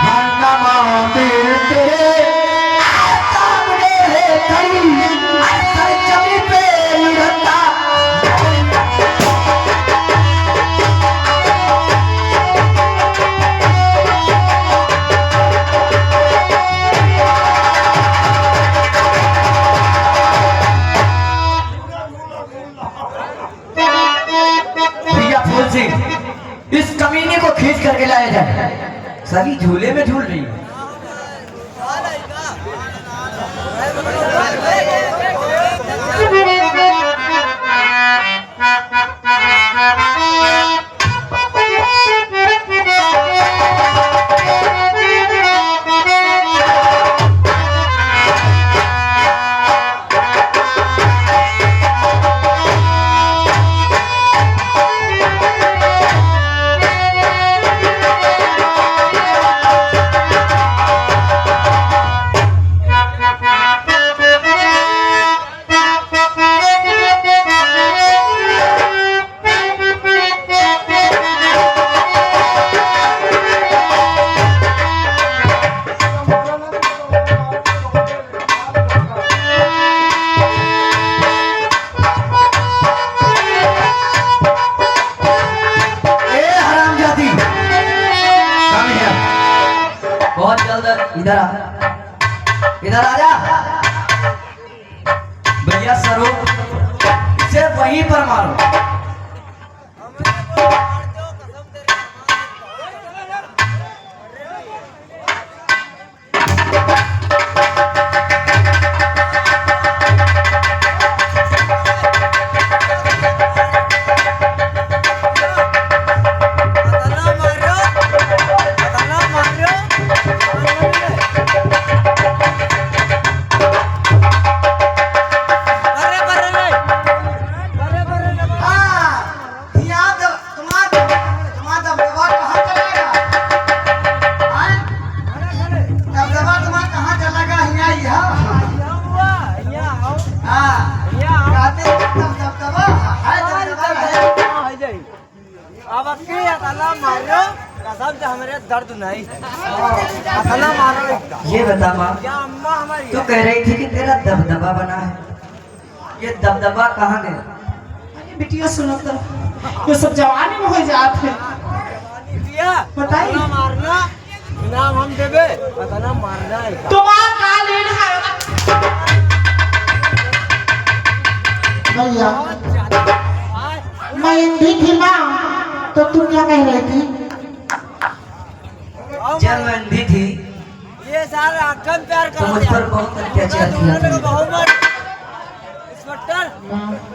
मरना मांगे तेरे सामने है खड़ी, सर जमी पे लुढ़कता। भैया फूल सिंह, इस कमीने को खींच करके लाया जाए। सभी झूले में झूल रही है। बहुत जल्द इधर आ जा भैया। स्वरूप इसे वहीं पर मारो। अब मारो कसम से हमारे दर्द नहीं मारो। ये बता माँ, क्या अम्मा हमारी तू कह रही थी कि तेरा दबदबा बना है, ये दबदबा कहाँ गया? अरे बिटिया सुनो तो, ये सब जवानी में हो जाते हैं। बताइए मारना इनाम हम देवे, पता मारना है तुम्हारा कालीन है भैया। मैं हिंदी थी ना, तो तू क्या कह रही थी? जब मैं अंधी थी ये सारे अक्कम प्यार तो मुझ पर बहुत अत्याचार किया था। इंस्पेक्टर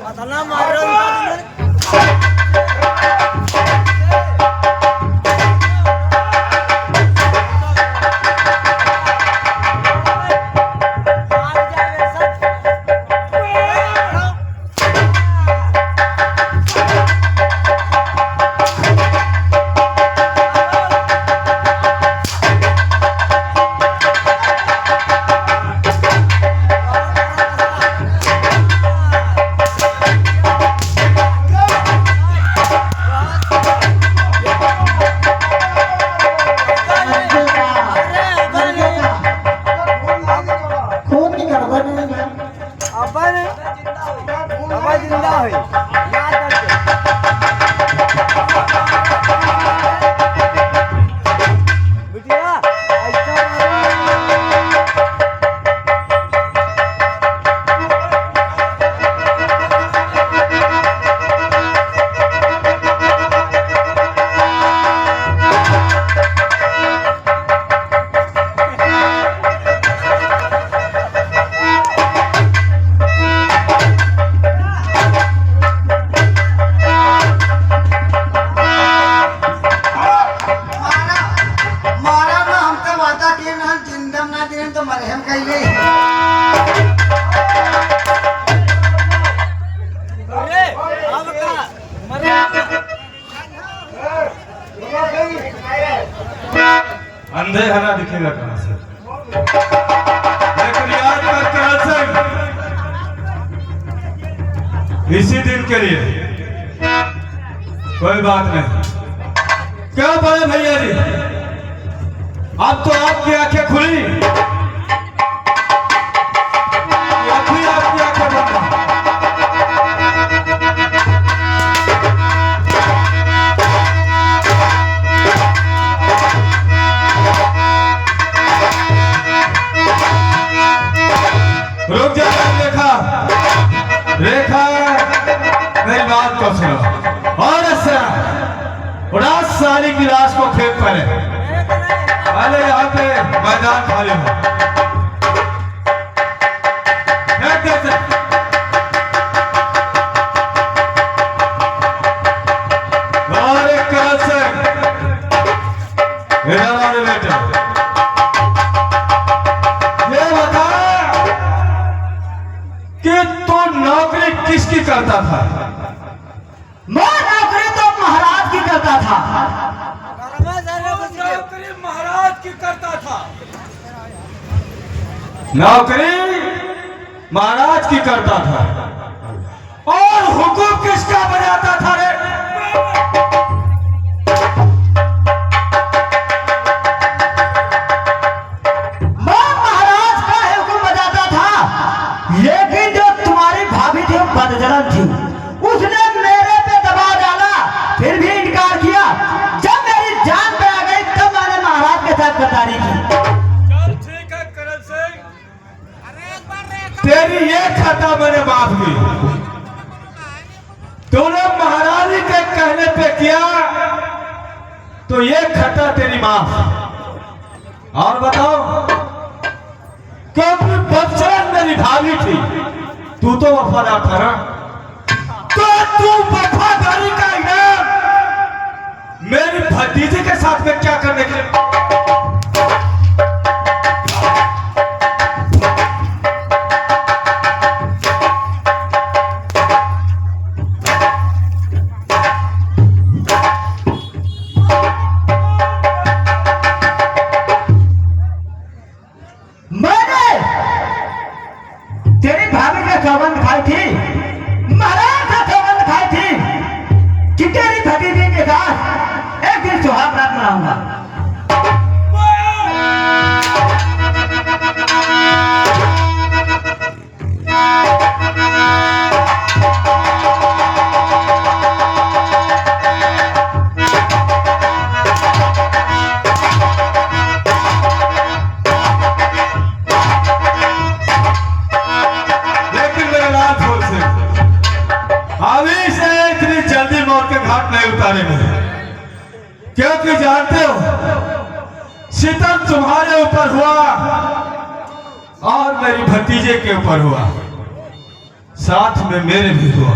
पता मार रहा जिंदा हुई याद बिटिया इसी दिन के लिए। कोई बात नहीं। क्या बड़े भैया जी, अब तो आपकी आंखें खुली, अभी आपकी आंखें बंद हैं। रुक जा रेखा, रेखा मेरी बात को सुनो। और उड़ास साली की लाश को खेत पहले पहले यहाँ पे मैदान खाली हो। और एक कल से इधर वाले बेटे ये बता कि तू नौकरी किसकी करता था? मैं नौकरी तो महाराज की करता था। नौकरी महाराज की करता था। नौकरी महाराज की करता था और हुकुम किसका बजाता था रे? मैं महाराज का हुकुम बजाता था, लेकिन जो तुम्हारी भाभी थी बदजलन थी, उसने मेरे पे दबाव डाला, फिर भी इनकार किया। जब मेरी जान पे आ गई तब मैंने महाराज के साथ गद्दारी की। चल ठीक है करण सिंह, तेरी ये खाता मैंने माफ की। तूने महारानी के कहने पे किया तो ये खता तेरी माफ। और बताओ, क्योंकि बदचलन मेरी भाभी थी, तू तो वफादार था ना, तो तू वफादारी का इनाम मेरी भतीजे के साथ में क्या करने के लिए? मैंने तेरी भाभी का सौगंध खाई थी, महाराज का सौगंध खाई थी कि तेरी भतीजी के साथ एक दिन सुहाग रात मनाऊंगा। लेकिन मेरे लाल फूल से अभी से इतनी जल्दी मौत के घाट नहीं उतारेंगे, क्योंकि जानते हो सितम तुम्हारे ऊपर हुआ और मेरी भतीजे के ऊपर हुआ, साथ में मेरे भी हुआ।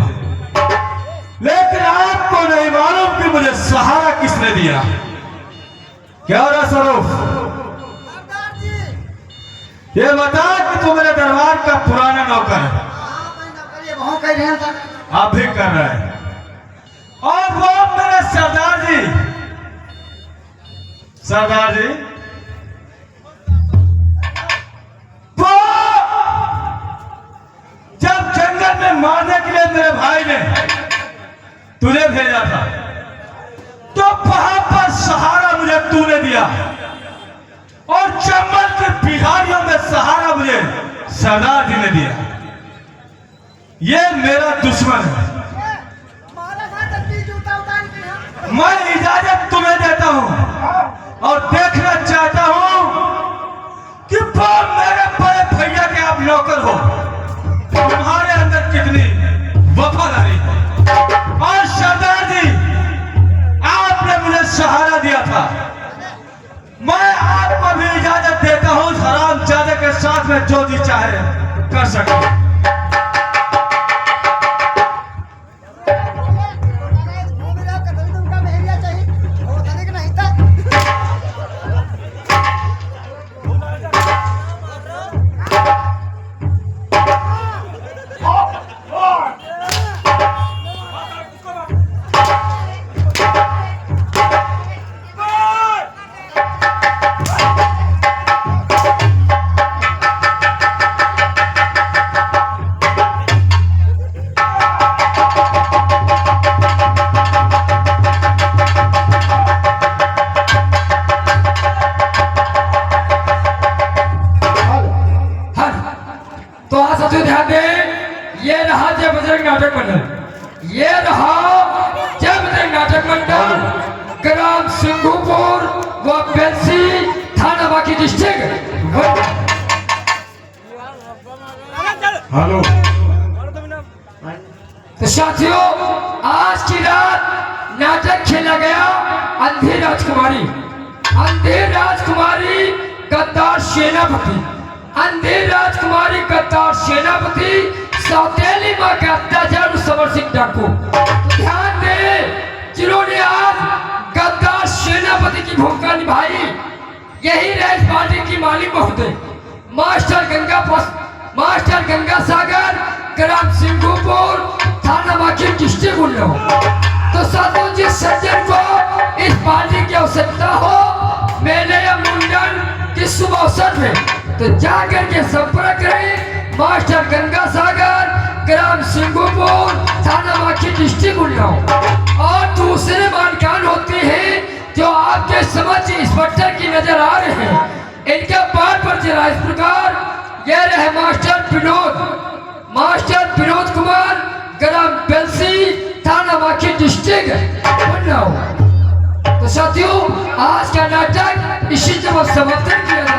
लेकिन आपको नहीं मालूम कि मुझे सहारा किसने दिया। क्या हो रहा स्वरूप? ये बता कि तू मेरे दरबार का पुराना नौकर है। ये बहुत कह रहे हैं सर। आप भी कर रहे हैं। और वो मेरे सरदार जी, सरदार जी वो जब जंगल में मारने के लिए मेरे भाई ने तुझे भेजा था, तो वहां पर सहारा मुझे तूने दिया, और चंबल के बिहारियों में सहारा मुझे सरदार जी ने दिया। ये मेरा दुश्मन है। मैं इजाजत तुम्हें देता हूं और देखना चाहता हूं कि वो मेरे बड़े भैया के आप नौकर हो, तुम्हारे अंदर कितनी वफादारी है। और सरदार जी, आपने मुझे सहारा दिया था, मैं आपको भी इजाजत देता हूं हरामजादे के साथ में जो जी चाहे कर सकते। हाँ साथियों ध्यान दें, ये रहा जय बजरंग नाटक मंडल, ये रहा जय बजरंग नाटक मंडल, ग्राम सिंघूपुर व बेलसी, थाना बाकी डिस्ट्रिक्ट। हेलो तो साथियों आज की रात नाटक खेला गया अंधी राजकुमारी, अंधी राजकुमारी गद्दार सेनापति, अंधी राजकुमारी गद्दार सेनापति, सौतेली मां के अत्याचार समर सिंह डाकू। तो ध्यान दे, जिन्होंने आज गद्दार सेनापति की भूमिका निभाई, यही रैस पार्टी की मालिक महोदय मास्टर गंगा सागर, ग्राम सिंघूपुर, थाना बाकी डिस्ट्रिक्ट उन्नाव। तो साथियों जिस सज्जन को इस पार्टी की आवश्यकता हो मेले या मुंडन के शुभ अवसर में, तो जाकर के संपर्क करें मास्टर गंगा सागर, ग्राम सिंघूपुर, थाना बाकी डिस्ट्रिक्ट उन्नाव। और दूसरे मानकान होते हैं जो आपके समझ इंस्पेक्टर की नजर आ रहे हैं, इनके बार पर जरा इस प्रकार यह रहे मास्टर विनोद कुमार, ग्राम बेलसी, थाना बाकी डिस्ट्रिक्ट उन्नाव। तो साथियों आज का नाटक इसी जगह समाप्त किया।